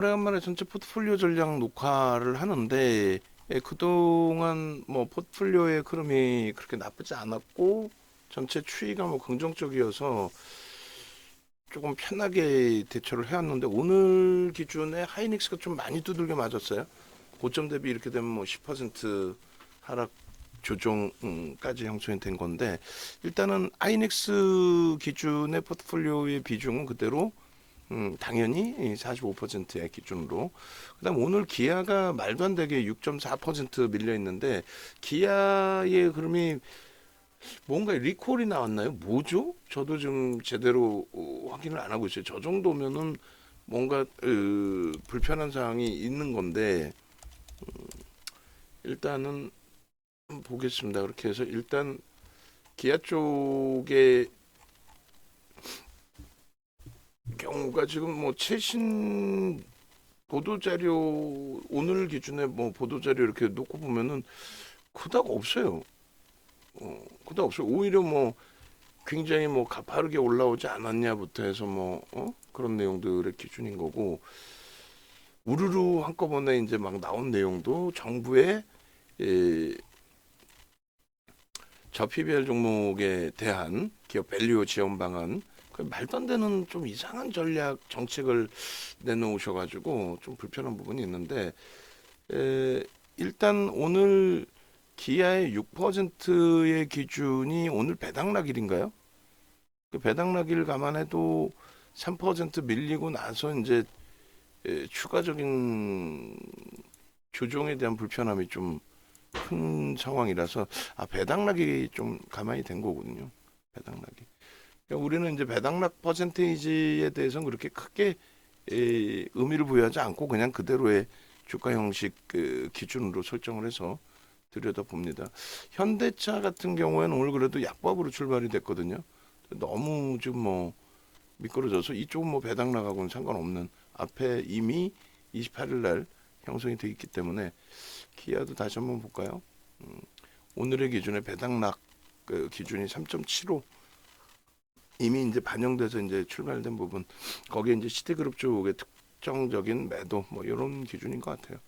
오래간만에 전체 포트폴리오 전략 녹화를 하는데 그동안 뭐 포트폴리오의 흐름이 그렇게 나쁘지 않았고 전체 추이가 뭐 긍정적이어서 조금 편하게 대처를 해왔는데 오늘 기준에 하이닉스가 좀 많이 두들겨 맞았어요. 고점 대비 이렇게 되면 뭐 10% 하락 조정까지 형성이 된 건데 일단은 하이닉스 기준의 포트폴리오의 비중은 그대로 당연히 45%의 기준으로. 그다음 오늘 기아가 말도 안 되게 6.4% 밀려 있는데 기아의 흐름이 뭔가 리콜이 나왔나요? 뭐죠? 저도 좀 제대로 확인을 안 하고 있어요. 저 정도면은 뭔가 불편한 사항이 있는 건데 일단은 보겠습니다. 그렇게 해서 일단 기아 쪽의 경우가 지금 뭐 최신 보도자료 오늘 기준에 뭐 보도자료 이렇게 놓고 보면은 그닥 없어요. 그닥 없어요. 오히려 뭐 굉장히 뭐 가파르게 올라오지 않았냐부터 해서 뭐 그런 내용들의 기준인 거고 우르르 한꺼번에 이제 막 나온 내용도 정부의 에, 저PBR 종목에 대한 기업 밸류 지원 방안 그 말도 안 되는 좀 이상한 전략 정책을 내놓으셔가지고 좀 불편한 부분이 있는데 일단 오늘 기아의 6%의 기준이 오늘 배당락일인가요? 그 배당락일 감안해도 3% 밀리고 나서 이제 추가적인 조정에 대한 불편함이 좀 큰 상황이라서 배당락이 좀 가만히 된 거거든요. 배당락이. 그러니까 우리는 이제 배당락 퍼센테이지에 대해서는 그렇게 크게 의미를 부여하지 않고 그냥 그대로의 주가 형식 기준으로 설정을 해서 들여다 봅니다. 현대차 같은 경우에는 오늘 그래도 약법으로 출발이 됐거든요. 너무 좀 뭐 미끄러져서 이쪽은 뭐 배당락하고는 상관없는 앞에 이미 28일 날 형성이 되어 있기 때문에 기아도 다시 한번 볼까요? 오늘의 기준에 배당락 기준이 3.75 이미 이제 반영돼서 이제 출발된 부분 거기에 이제 시티그룹 쪽의 특정적인 매도 뭐 이런 기준인 것 같아요.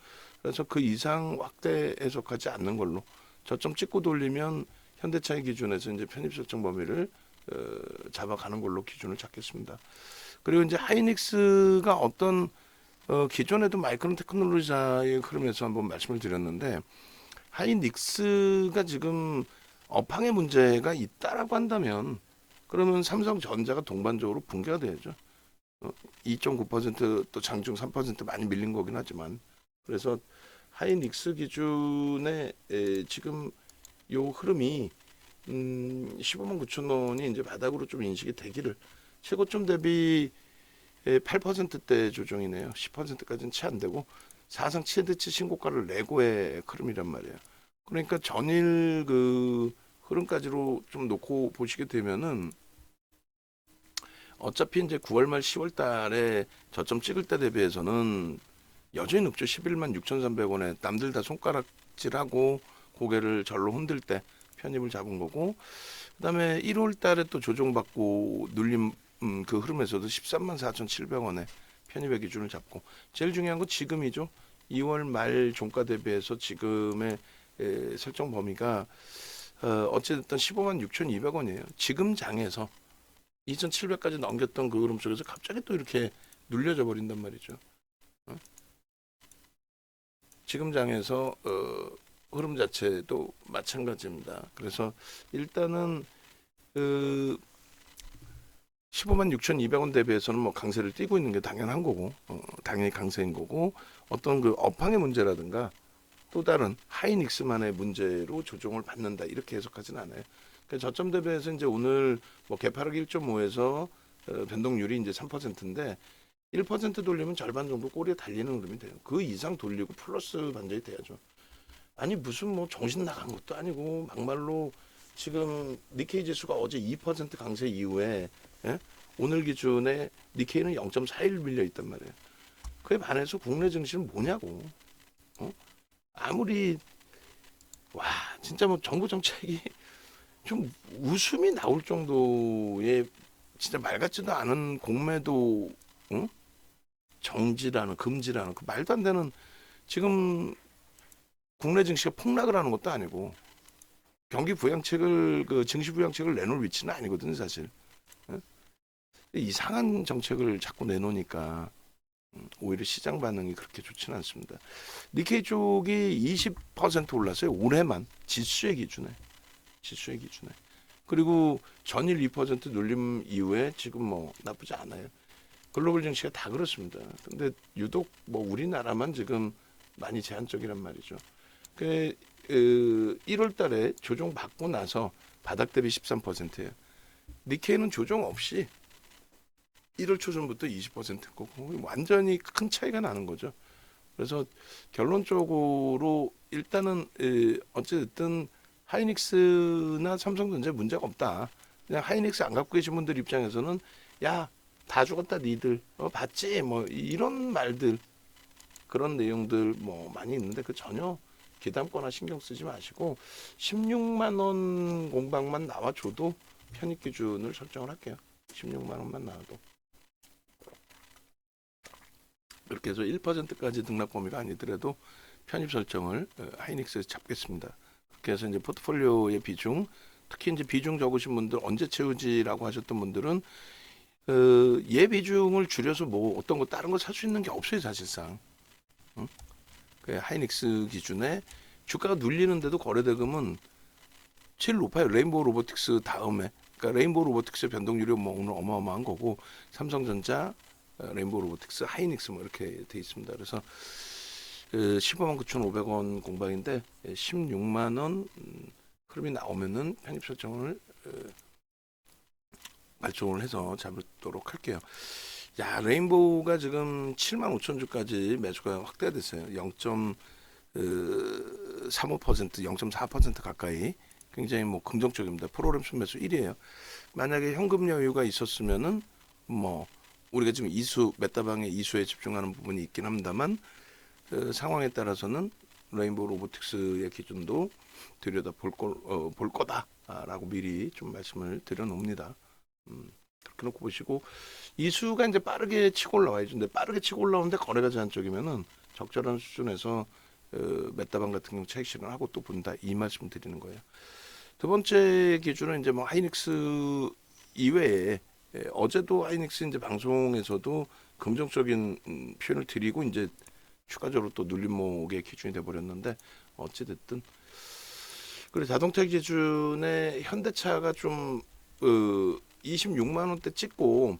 그래서 그 이상 확대 해석하지 않는 걸로 저점 찍고 돌리면 현대차의 기준에서 이제 편입 설정 범위를 잡아가는 걸로 기준을 잡겠습니다. 그리고 이제 하이닉스가 어떤 기존에도 마이크론 테크놀로지사의 흐름에서 한번 말씀을 드렸는데 하이닉스가 지금 업황에 문제가 있다라고 한다면 그러면 삼성전자가 동반적으로 붕괴가 돼야죠. 2.9%또 장중 3% 많이 밀린 거긴 하지만 그래서 하이닉스 기준에 지금 요 흐름이 15만 9천 원이 이제 바닥으로 좀 인식이 되기를 최고점 대비 8%대 조정이네요. 10%까지는 채 안 되고 사상 최대치 신고가를 내고의 흐름이란 말이에요. 그러니까 전일 그 흐름까지로 좀 놓고 보시게 되면은 어차피 이제 9월 말 10월 달에 저점 찍을 때 대비해서는 여전히 높죠. 11만 6,300원에 남들 다 손가락질하고 고개를 절로 흔들 때 편입을 잡은 거고 그다음에 1월 달에 또 조정받고 눌림 그 흐름에서도 13만 4,700원에 편입의 기준을 잡고 제일 중요한 건 지금이죠. 2월 말 종가 대비해서 지금의 설정 범위가 어찌됐든 15만 6,200원이에요. 지금 장에서 2,700까지 넘겼던 그 흐름 속에서 갑자기 또 이렇게 눌려져 버린단 말이죠. 어? 지금 장에서 흐름 자체도 마찬가지입니다. 그래서 일단은 그 15만 6,200원 대비해서는 뭐 강세를 띄고 있는 게 당연한 거고 당연히 강세인 거고 어떤 그 업황의 문제라든가 또 다른 하이닉스만의 문제로 조정을 받는다 이렇게 해석하진 않아요. 그러니까 저점 대비해서 이제 오늘 뭐 개파락 1.5에서 변동률이 이제 3%인데 1% 돌리면 절반 정도 꼬리에 달리는 흐름이 돼요. 그 이상 돌리고 플러스 반전이 돼야죠. 아니 무슨 뭐 정신 나간 것도 아니고 막말로 지금 니케이 지수가 어제 2% 강세 이후에 예? 오늘 기준에 니케이는 0.41 밀려 있단 말이에요. 그에 반해서 국내 증시는 뭐냐고. 어? 아무리 와 진짜 뭐 정부 정책이 좀 웃음이 나올 정도의 진짜 말 같지도 않은 공매도 응? 정지라는 금지라는 그 말도 안 되는 지금 국내 증시가 폭락을 하는 것도 아니고 경기 부양책을 그 증시 부양책을 내놓을 위치는 아니거든요 사실. 예? 이상한 정책을 자꾸 내놓으니까 오히려 시장 반응이 그렇게 좋지는 않습니다. 니케이 쪽이 20% 올랐어요. 올해만 지수의 기준에. 그리고 전일 2% 눌림 이후에 지금 뭐 나쁘지 않아요. 글로벌 증시가 다 그렇습니다. 근데 유독 뭐 우리나라만 지금 많이 제한적이란 말이죠. 그 1월 달에 조정 받고 나서 바닥 대비 13%예요. 니케이는 조정 없이 1월 초전부터 20%고 완전히 큰 차이가 나는 거죠. 그래서 결론적으로 일단은 어쨌든 하이닉스나 삼성전자 문제가 없다. 그냥 하이닉스 안 갖고 계신 분들 입장에서는 야 다 죽었다 니들 봤지 뭐 이런 말들 그런 내용들 뭐 많이 있는데 그 전혀 기담거나 신경 쓰지 마시고 16만 원 공방만 나와줘도 편입 기준을 설정을 할게요. 16만 원만 나와도. 그렇게 해서 1%까지 등락 범위가 아니더라도 편입 설정을 하이닉스에서 잡겠습니다. 그렇게 해서 이제 포트폴리오의 비중, 특히 이제 비중 적으신 분들 언제 채우지라고 하셨던 분들은 얘 비중을 줄여서 뭐 어떤 거 다른 거 살 수 있는 게 없어요 사실상. 응? 그 하이닉스 기준에 주가가 눌리는데도 거래대금은 제일 높아요. 레인보우 로보틱스 다음에. 그러니까 레인보우 로보틱스의 변동률이 뭐 오늘 어마어마한 거고 삼성전자, 레인보우 로보틱스, 하이닉스 뭐 이렇게 돼 있습니다. 그래서 15만 9,500원 공방인데 16만 원 흐름이 나오면은 편입 설정을 말종을 해서 잡도록 할게요. 야, 레인보우가 지금 7만 5천 주까지 매수가 확대됐어요. 0.35%, 0.4% 가까이. 굉장히 뭐 긍정적입니다. 프로그램 순매수 1위에요. 만약에 현금 여유가 있었으면은 뭐 우리가 지금 이수 메타방의 이수에 집중하는 부분이 있긴 합니다만 상황에 따라서는 레인보우 로보틱스의 기준도 들여다 볼 거다라고 미리 좀 말씀을 드려놓습니다. 그렇게 놓고 보시고 이수가 이제 빠르게 치고 올라와야죠. 근데 빠르게 치고 올라오는데 거래가 제한적이면은 적절한 수준에서 메타방 같은 경우 차익 실현하고 또 본다 이 말씀 드리는 거예요. 두 번째 기준은 이제 뭐 하이닉스 이외에 어제도 하이닉스 이제 방송에서도 긍정적인 표현을 드리고 이제 추가적으로 또 눌림목의 기준이 돼 버렸는데 어찌 됐든 그리고 자동차 기준에 현대차가 좀 26만 원대 찍고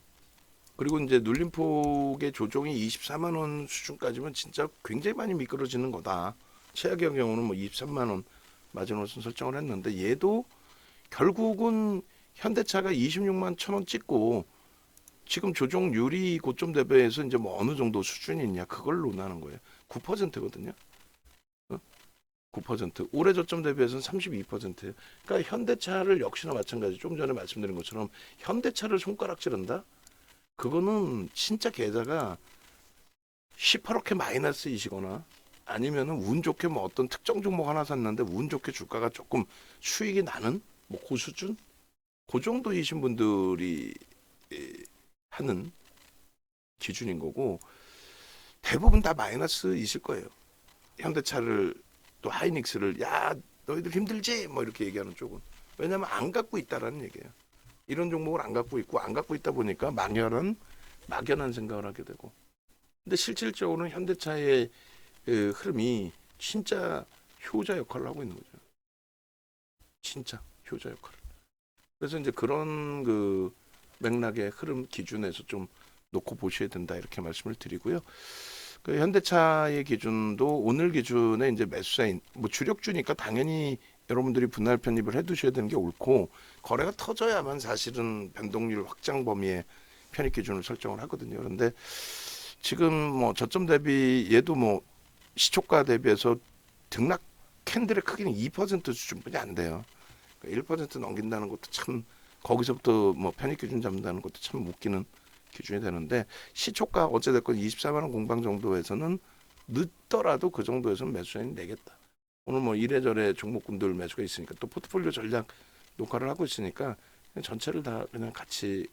그리고 이제 눌림폭의 조정이 24만 원 수준까지면 진짜 굉장히 많이 미끄러지는 거다. 최악의 경우는 뭐 23만 원 마지노선 설정을 했는데 얘도 결국은 현대차가 26만 1천 원 찍고 지금 조정률이 고점 대비해서 이제 뭐 어느 정도 수준이 있냐 그걸 논하는 거예요. 9%거든요. 9% 올해 저점 대비해서는 32%예요. 그러니까 현대차를 역시나 마찬가지 좀 전에 말씀드린 것처럼 현대차를 손가락질한다? 그거는 진짜 계좌가 시퍼렇게 마이너스이시거나 아니면은 운 좋게 뭐 어떤 특정 종목 하나 샀는데 운 좋게 주가가 조금 수익이 나는 뭐 그 수준? 그 정도이신 분들이 하는 기준인 거고 대부분 다 마이너스이실 거예요. 현대차를 또 하이닉스를 야 너희들 힘들지 뭐 이렇게 얘기하는 쪽은 왜냐하면 안 갖고 있다라는 얘기예요. 이런 종목을 안 갖고 있고 안 갖고 있다 보니까 막연한 생각을 하게 되고 근데 실질적으로는 현대차의 흐름이 진짜 효자 역할을 하고 있는 거죠. 진짜 효자 역할을. 그래서 이제 그런 그 맥락의 흐름 기준에서 좀 놓고 보셔야 된다 이렇게 말씀을 드리고요. 그 현대차의 기준도 오늘 기준에 이제 매수사인 뭐 주력주니까 당연히 여러분들이 분할 편입을 해두셔야 되는 게 옳고 거래가 터져야만 사실은 변동률 확장 범위의 편입 기준을 설정을 하거든요. 그런데 지금 뭐 저점 대비 얘도 뭐 시초가 대비해서 등락 캔들의 크기는 2% 수준뿐이 안 돼요. 1% 넘긴다는 것도 참 거기서부터 뭐 편입 기준 잡는다는 것도 참 웃기는 기준이 되는데 시초가 어찌됐건 24만 원 공방 정도에서는 늦더라도 그 정도에서는 매수자인 내겠다. 오늘 뭐 이래저래 종목군들 매수가 있으니까 또 포트폴리오 전략 녹화를 하고 있으니까 전체를 다 그냥 같이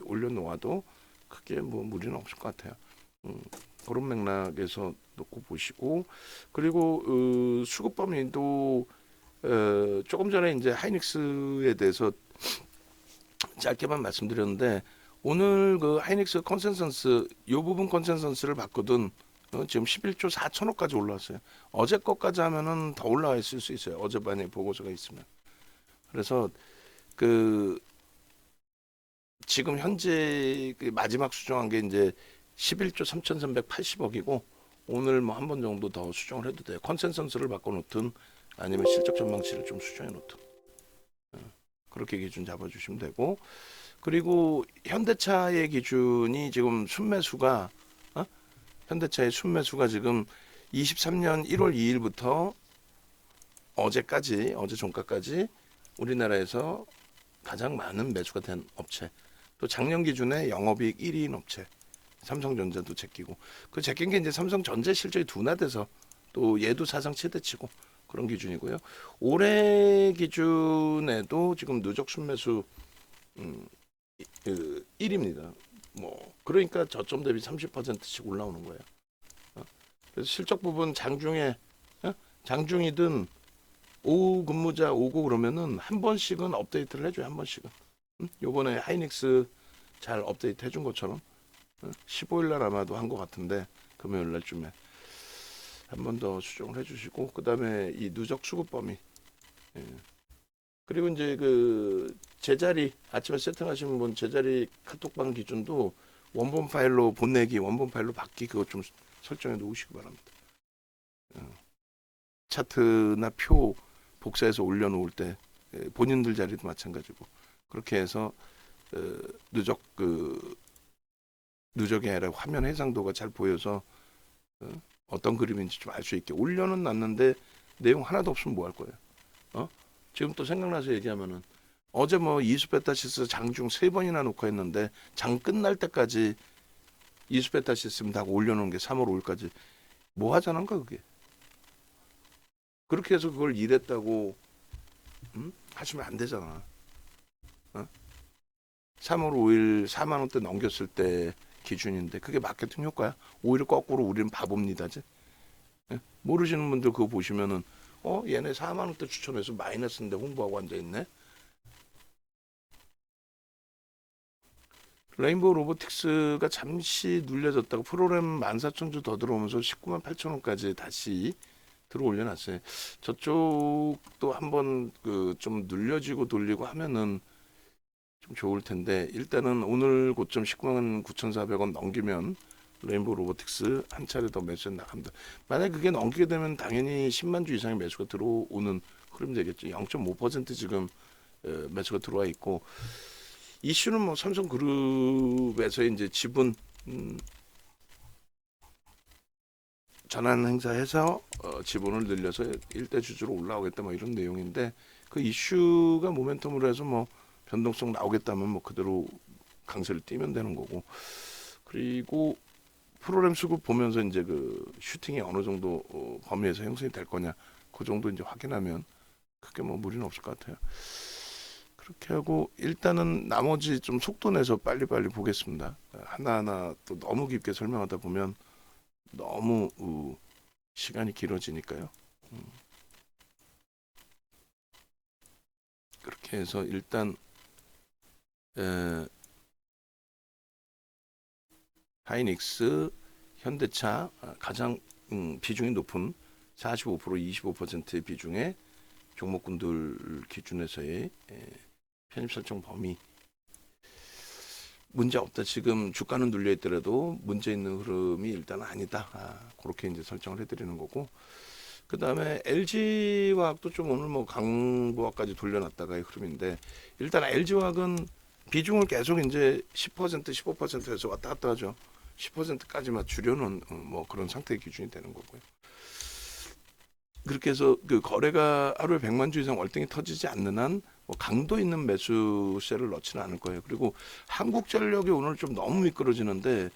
올려놓아도 크게 뭐 무리는 없을 것 같아요. 그런 맥락에서 놓고 보시고, 그리고 수급 범위도 조금 전에 이제 하이닉스에 대해서 짧게만 말씀드렸는데, 오늘 그 하이닉스 컨센서스 요 부분 컨센서스를 봤거든. 지금 11조 4천억까지 올라왔어요. 어제 것까지 하면은 더 올라와 있을 수 있어요. 어젯밤에 보고서가 있으면. 그래서 그 지금 현재 그 마지막 수정한 게 이제 11조 3,380억이고, 오늘 뭐 한 번 정도 더 수정을 해도 돼요. 컨센서스를 바꿔놓든 아니면 실적 전망치를 좀 수정해 놓든 그렇게 기준 잡아주시면 되고, 그리고 현대차의 기준이 지금 순매수가 현대차의 순매수가 지금 23년 1월 2일부터 어제까지, 어제 종가까지 우리나라에서 가장 많은 매수가 된 업체, 또 작년 기준에 영업이익 1위인 업체, 삼성전자도 제끼고, 그 제낀 게 이제 삼성전자 실적이 둔화돼서 또 얘도 사상 최대치고 그런 기준이고요. 올해 기준에도 지금 누적 순매수 그 1위입니다. 뭐 그러니까 저점 대비 30%씩 올라오는 거예요. 그래서 실적 부분 장중에 장중이든 오후 근무자 오고 그러면은 한 번씩은 업데이트를 해줘요. 한 번씩은. 요번에 하이닉스 잘 업데이트 해준 것처럼 15일 날 아마도 한 것 같은데, 금요일 날쯤에 한 번 더 수정을 해주시고, 그 다음에 이 누적 수급 범위, 그리고 이제 그 제자리 아침에 세팅하시는 분 제자리 카톡방 기준도 원본 파일로 보내기, 원본 파일로 받기, 그거 좀 설정해 놓으시기 바랍니다. 차트나 표 복사해서 올려놓을 때 본인들 자리도 마찬가지고, 그렇게 해서 누적이 아니라 화면 해상도가 잘 보여서 어떤 그림인지 좀 알 수 있게 올려는 놨는데 내용 하나도 없으면 뭐 할 거예요? 지금 또 생각나서 얘기하면은 어제 뭐 이수베타시스 장중 3번이나 놓고 했는데 장 끝날 때까지 이수베타시스 다 올려놓은 게 3월 5일까지 뭐 하자는가 그게. 그렇게 해서 그걸 일했다고 하시면 안 되잖아. 3월 5일 4만 원대 넘겼을 때 기준인데 그게 마케팅 효과야? 오히려 거꾸로 우리는 바보입니다지. 모르시는 분들 그거 보시면은 얘네 4만 원대 추천해서 마이너스인데 홍보하고 앉아 있네. 레인보우 로보틱스가 잠시 눌려졌다가 프로그램 14,000주 더 들어오면서 19만 8천 원까지 다시 들어 올려놨어요. 저쪽도 한번 그 좀 눌려지고 돌리고 하면은 좀 좋을 텐데, 일단은 오늘 고점 19만 9,400원 넘기면 레인보우 로보틱스 한 차례 더 매수 나갑니다. 만약 그게 넘기게 되면 당연히 10만 주 이상의 매수가 들어오는 흐름 되겠죠. 0.5% 지금 매수가 들어와 있고, 이슈는 뭐 삼성그룹에서 이제 지분 전환 행사해서 지분을 늘려서 일대 주주로 올라오겠다 뭐 이런 내용인데, 그 이슈가 모멘텀으로 해서 뭐 변동성 나오겠다면 뭐 그대로 강세를 띄면 되는 거고, 그리고 프로그램 수급 보면서 이제 그 슈팅이 어느 정도 범위에서 형성이 될 거냐, 그 정도 이제 확인하면 크게 뭐 무리는 없을 것 같아요. 그렇게 하고 일단은 나머지 좀 속도 내서 빨리빨리 보겠습니다. 하나하나 또 너무 깊게 설명하다 보면 너무 시간이 길어지니까요. 그렇게 해서 일단 하이닉스, 현대차 가장 비중이 높은 45%, 25%의 비중의 종목군들 기준에서의 편입 설정 범위 문제 없다. 지금 주가는 눌려 있더라도 문제 있는 흐름이 일단 아니다. 그렇게 이제 설정을 해드리는 거고, 그 다음에 LG화학도 좀 오늘 뭐 강보합까지 돌려놨다가의 흐름인데, 일단 LG화학은 비중을 계속 이제 10%, 15%에서 왔다 갔다 하죠. 10%까지만 줄여놓은 뭐 그런 상태의 기준이 되는 거고요. 그렇게 해서 그 거래가 하루에 100만 주 이상 월등히 터지지 않는 한 뭐 강도 있는 매수세를 넣지는 않을 거예요. 그리고 한국전력이 오늘 좀 너무 미끄러지는데,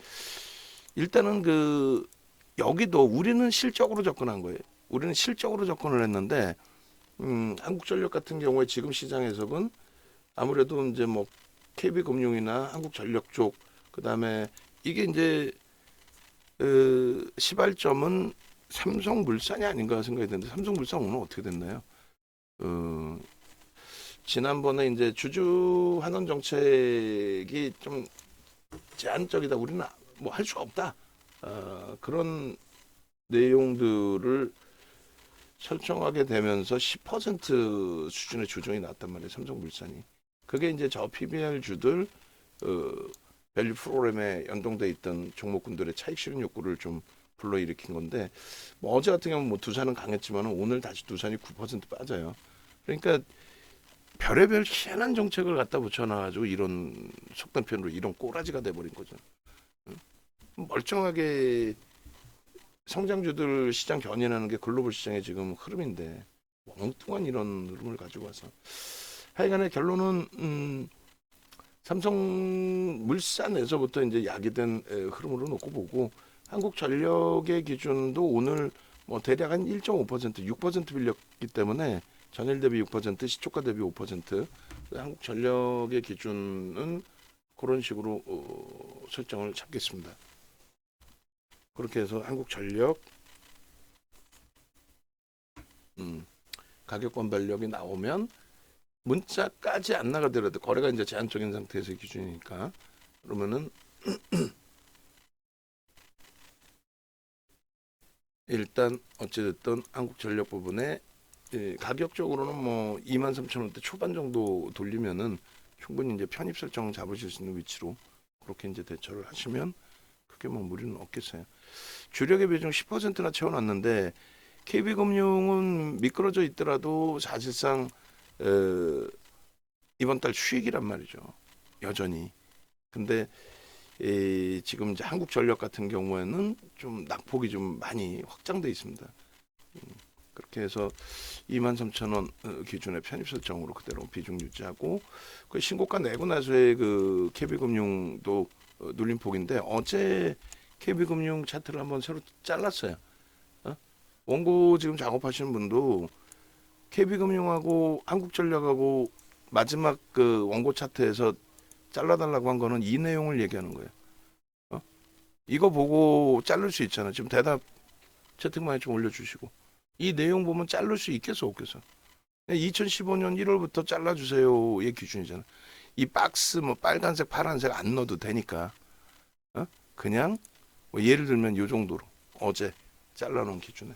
일단은 그 여기도 우리는 실적으로 접근한 거예요. 우리는 실적으로 접근을 했는데, 한국전력 같은 경우에 지금 시장 해석은 아무래도 이제 뭐 KB금융이나 한국전력 쪽, 그 다음에 이게 이제 시발점은 삼성물산이 아닌가 생각이 드는데 삼성물산 오늘 어떻게 됐나요? 지난번에 이제 주주 환원 정책이 좀 제한적이다. 우리는 뭐 할 수가 없다. 그런 내용들을 설정하게 되면서 10% 수준의 조정이 나왔단 말이에요. 삼성물산이. 그게 이제 저 PBR 주들 밸류 프로그램에 연동돼 있던 종목군들의 차익 실현 욕구를 좀 불러일으킨 건데 뭐 어제 같은 경우는 뭐 두산은 강했지만 오늘 다시 두산이 9% 빠져요. 그러니까 별의별 희한한 정책을 갖다 붙여놔가지고 이런 속단 표현으로 이런 꼬라지가 돼버린 거죠. 멀쩡하게 성장주들 시장 견인하는 게 글로벌 시장의 지금 흐름인데 엉뚱한 이런 흐름을 가지고 와서 하여간에 결론은 삼성물산에서부터 이제 야기된 흐름으로 놓고 보고 한국전력의 기준도 오늘 뭐 대략 한 1.5% 6% 빌렸기 때문에 전일 대비 6% 시초가 대비 5% 한국전력의 기준은 그런 식으로 설정을 잡겠습니다. 그렇게 해서 한국전력 가격 건발력이 나오면 문자까지 안 나가더라도 거래가 이제 제한적인 상태에서의 기준이니까 그러면은 일단 어찌됐든 한국전력 부분에 가격적으로는 뭐 23,000원대 초반 정도 돌리면은 충분히 이제 편입 설정 잡으실 수 있는 위치로 그렇게 이제 대처를 하시면 크게 뭐 무리는 없겠어요. 주력의 비중 10%나 채워놨는데 KB금융은 미끄러져 있더라도 사실상 이번 달 수익이란 말이죠. 여전히. 근데 지금 이제 한국전력 같은 경우에는 좀 낙폭이 좀 많이 확장돼 있습니다. 그렇게 해서 23,000원 기준의 편입 설정으로 그대로 비중 유지하고 그 신고가 내고 나서의 그 KB금융도 눌림폭인데 어제 KB금융 차트를 한번 새로 잘랐어요. 원고 지금 작업하시는 분도 KB금융하고 한국전력하고 마지막 그 원고 차트에서 잘라달라고 한 거는 이 내용을 얘기하는 거예요. 이거 보고 자를 수 있잖아. 지금 대답 채팅방에 좀 올려주시고 이 내용 보면 자를 수 있겠어 없겠어? 2015년 1월부터 잘라주세요의 기준이잖아. 이 박스 뭐 빨간색 파란색 안 넣어도 되니까 그냥 뭐 예를 들면 요 정도로 어제 잘라놓은 기준에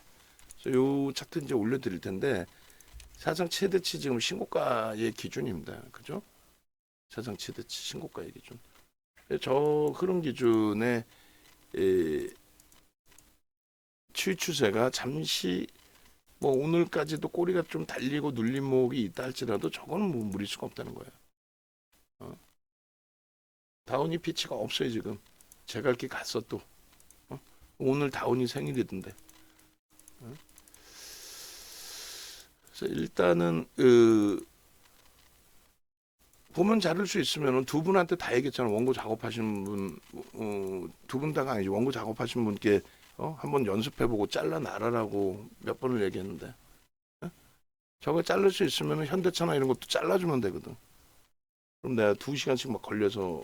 그래서 요 차트 이제 올려드릴 텐데 사상 최대치 지금 신고가의 기준입니다. 그죠? 사상 최대치 신고가의 기준. 저 흐름 기준에 추이 추세가 잠시 뭐 오늘까지도 꼬리가 좀 달리고 눌림목이 있다 할지라도 저거는 뭐 무릴 수가 없다는 거예요. 다운이 피치가 없어요 지금. 제가 이렇게 갔어 또. 오늘 다운이 생일이던데. 그래서 일단은 보면 자를 수 있으면 두 분한테 다 얘기했잖아. 원고 작업하시는 분, 두 분 다가 아니지. 원고 작업하신 분께 한번 연습해보고 잘라놔라라고 몇 번을 얘기했는데 저거 자를 수 있으면 현대차나 이런 것도 잘라주면 되거든. 그럼 내가 2시간씩 막 걸려서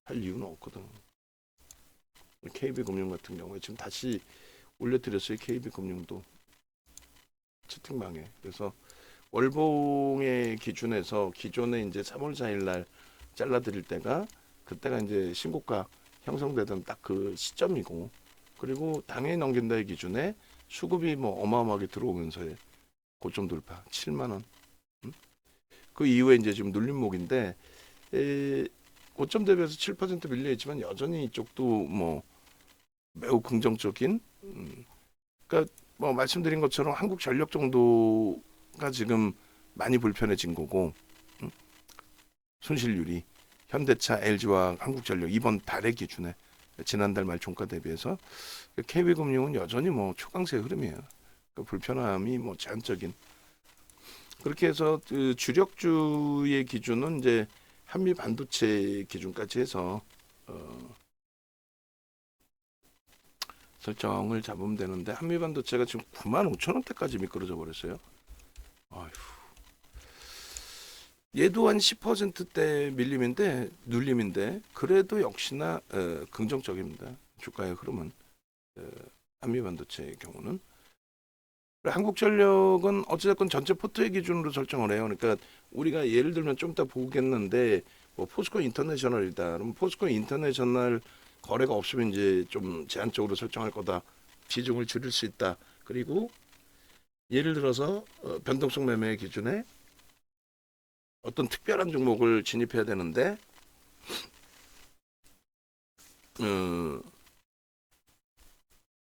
할 이유는 없거든. KB금융 같은 경우에 지금 다시 올려드렸어요. KB금융도 채팅방에. 그래서 월봉의 기준에서 기존에 이제 3월 4일 날 잘라드릴 때가 그때가 이제 신고가 형성되던 딱 그 시점이고 그리고 당연히 넘긴다의 기준에 수급이 뭐 어마어마하게 들어오면서의 고점 돌파 7만 원. 그 이후에 이제 지금 눌림목인데 고점 대비해서 7% 밀려 있지만 여전히 이쪽도 뭐 매우 긍정적인 그러니까 뭐 말씀드린 것처럼 한국전력 정도가 지금 많이 불편해진 거고 손실률이 현대차, LG와 한국전력 이번 달의 기준에 지난달 말 종가 대비해서 KB금융은 여전히 뭐 초강세 흐름이에요. 그 불편함이 뭐 제한적인 그렇게 해서 그 주력주의 기준은 이제 한미 반도체 기준까지 해서 설정을 잡으면 되는데 한미 반도체가 지금 95,000원대까지 미끄러져 버렸어요. 아휴. 얘도 한 10%대 밀림인데 눌림인데 그래도 역시나 긍정적입니다. 주가의 흐름은 한미반도체의 경우는. 한국전력은 어찌됐건 전체 포트의 기준으로 설정을 해요. 그러니까 우리가 예를 들면 좀 이따 보겠는데 뭐 포스코 인터내셔널이다. 그럼 포스코 인터내셔널 거래가 없으면 이제 좀 제한적으로 설정할 거다. 비중을 줄일 수 있다. 그리고 예를 들어서 변동성 매매 기준에 어떤 특별한 종목을 진입해야 되는데 어,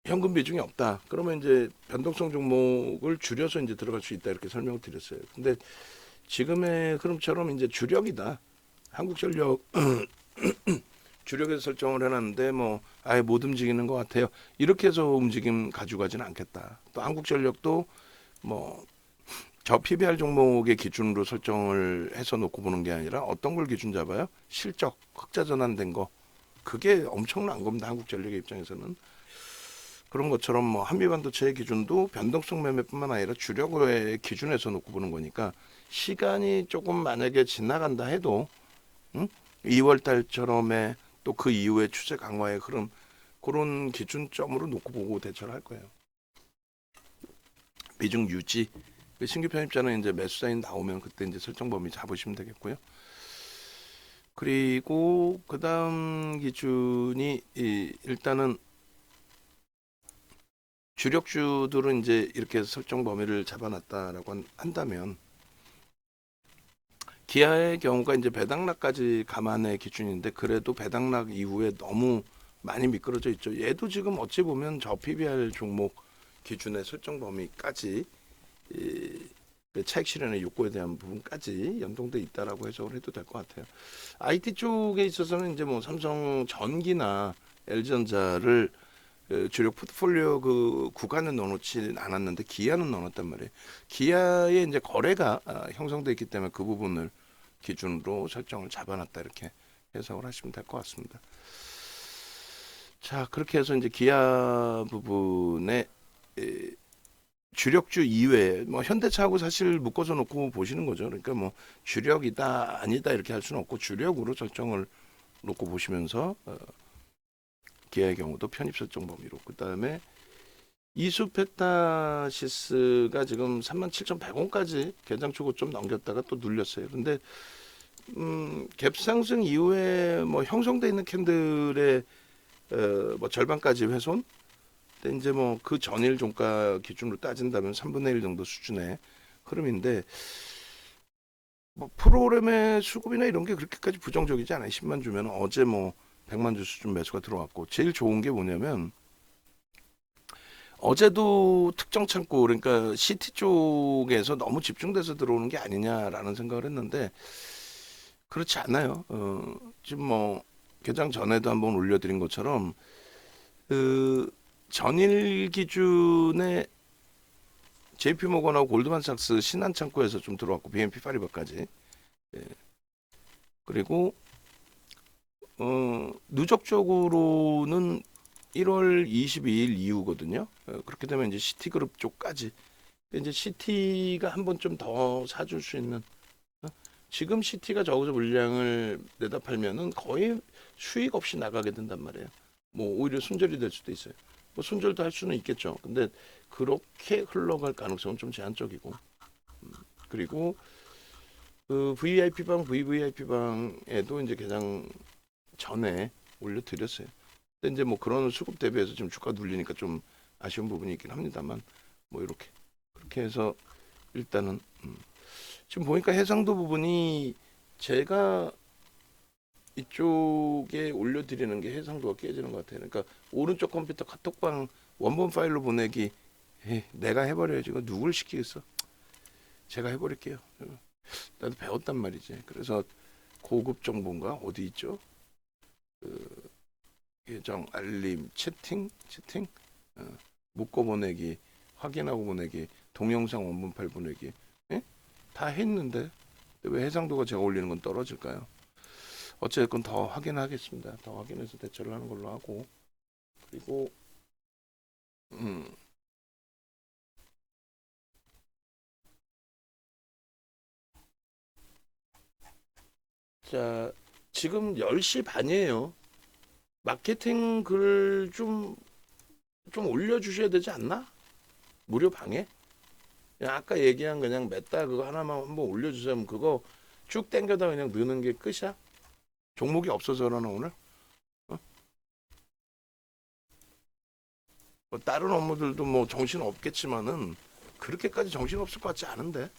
현금 비중이 없다. 그러면 이제 변동성 종목을 줄여서 이제 들어갈 수 있다 이렇게 설명을 드렸어요. 근데 지금의 흐름처럼 이제 주력이다. 한국전력 주력에서 설정을 해놨는데 뭐 아예 못 움직이는 것 같아요. 이렇게 해서 움직임 가져가지는 않겠다. 또 한국전력도 뭐 저 PBR 종목의 기준으로 설정을 해서 놓고 보는 게 아니라 어떤 걸 기준 잡아요? 실적, 흑자 전환된 거. 그게 엄청난 겁니다. 한국전력의 입장에서는. 그런 것처럼 뭐 한미반도체의 기준도 변동성 매매뿐만 아니라 주력의 기준에서 놓고 보는 거니까 시간이 조금 만약에 지나간다 해도 2월 달처럼의 또 그 이후에 추세 강화의 흐름 그런 기준점으로 놓고 보고 대처를 할 거예요. 비중 유지. 신규 편입자는 이제 매수 사인 나오면 그때 이제 설정 범위 잡으시면 되겠고요. 그리고 그 다음 기준이 일단은 주력주들은 이제 이렇게 설정 범위를 잡아놨다라고 한다면 기아의 경우가 이제 배당락까지 감안의 기준인데 그래도 배당락 이후에 너무 많이 미끄러져 있죠. 얘도 지금 어찌 보면 저 PBR 종목 기준의 설정 범위까지 그 차익 실현의 욕구에 대한 부분까지 연동돼 있다라고 해석을 해도 될 것 같아요. IT 쪽에 있어서는 이제 뭐 삼성 전기나 LG전자를 주력 포트폴리오 그 구간에 넣어놓지 않았는데 기아는 넣어놨단 말이에요. 기아의 이제 거래가 형성돼 있기 때문에 그 부분을 기준으로 설정을 잡아놨다 이렇게 해석을 하시면 될 것 같습니다. 자 그렇게 해서 이제 기아 부분에 주력주 이외에 뭐 현대차하고 사실 묶어서 놓고 보시는 거죠. 그러니까 뭐 주력이다 아니다 이렇게 할 수는 없고 주력으로 설정을 놓고 보시면서 기아의 경우도 편입 설정 범위로 그 다음에 이수페타시스가 지금 37,100원까지 개장 초고 좀 넘겼다가 또 눌렸어요. 근데 갭 상승 이후에 뭐 형성돼 있는 캔들의 뭐 절반까지 훼손. 근데 이제 뭐 그 전일 종가 기준으로 따진다면 3분의 1 정도 수준의 흐름인데 뭐 프로그램의 수급이나 이런 게 그렇게까지 부정적이지 않아요. 10만 주면 어제 뭐 100만 주 수준 매수가 들어왔고 제일 좋은 게 뭐냐면 어제도 특정 창고 그러니까 시티 쪽에서 너무 집중돼서 들어오는 게 아니냐라는 생각을 했는데 그렇지 않아요. 지금 뭐 개장 전에도 한번 올려드린 것처럼 그 전일 기준에 JP모건하고 골드만삭스 신한 창고에서 좀 들어왔고 BNP 파리바까지 예. 그리고 누적적으로는 1월 22일 이후거든요. 그렇게 되면 이제 시티그룹 쪽까지 이제 시티가 한번 좀 더 사줄 수 있는 지금 시티가 저기서 물량을 내다 팔면은 거의 수익 없이 나가게 된단 말이에요. 뭐 오히려 순절이 될 수도 있어요. 뭐 순절도 할 수는 있겠죠. 근데 그렇게 흘러갈 가능성은 좀 제한적이고 그리고 그 VIP 방, VVIP 방에도 이제 개장 전에 올려드렸어요. 근데 이제 뭐 그런 수급 대비해서 지금 주가 눌리니까 좀 아쉬운 부분이 있긴 합니다만 뭐 이렇게 그렇게 해서 일단은 지금 보니까 해상도 부분이 제가 이쪽에 올려드리는 게 해상도가 깨지는 것 같아요. 그러니까 오른쪽 컴퓨터 카톡방 원본 파일로 보내기 내가 해버려야지 이거 누굴 시키겠어. 제가 해버릴게요. 나도 배웠단 말이지. 그래서 고급 정보인가 어디 있죠? 그 계정 알림 채팅 묶어 보내기 확인하고 보내기 동영상 원본 파일 보내기 다 했는데 왜 해상도가 제가 올리는 건 떨어질까요? 어쨌건 더 확인하겠습니다. 더 확인해서 대처를 하는 걸로 하고 그리고 자 지금 10시 반이에요. 마케팅 글 좀 좀 올려주셔야 되지 않나? 무료 방해? 그냥 아까 얘기한 그냥 메타 그거 하나만 한번 올려주세요. 그거 쭉 땡겨다 그냥 넣는 게 끝이야? 종목이 없어서 그러나 오늘? 어? 뭐 다른 업무들도 뭐 정신 없겠지만은 그렇게까지 정신 없을 것 같지 않은데.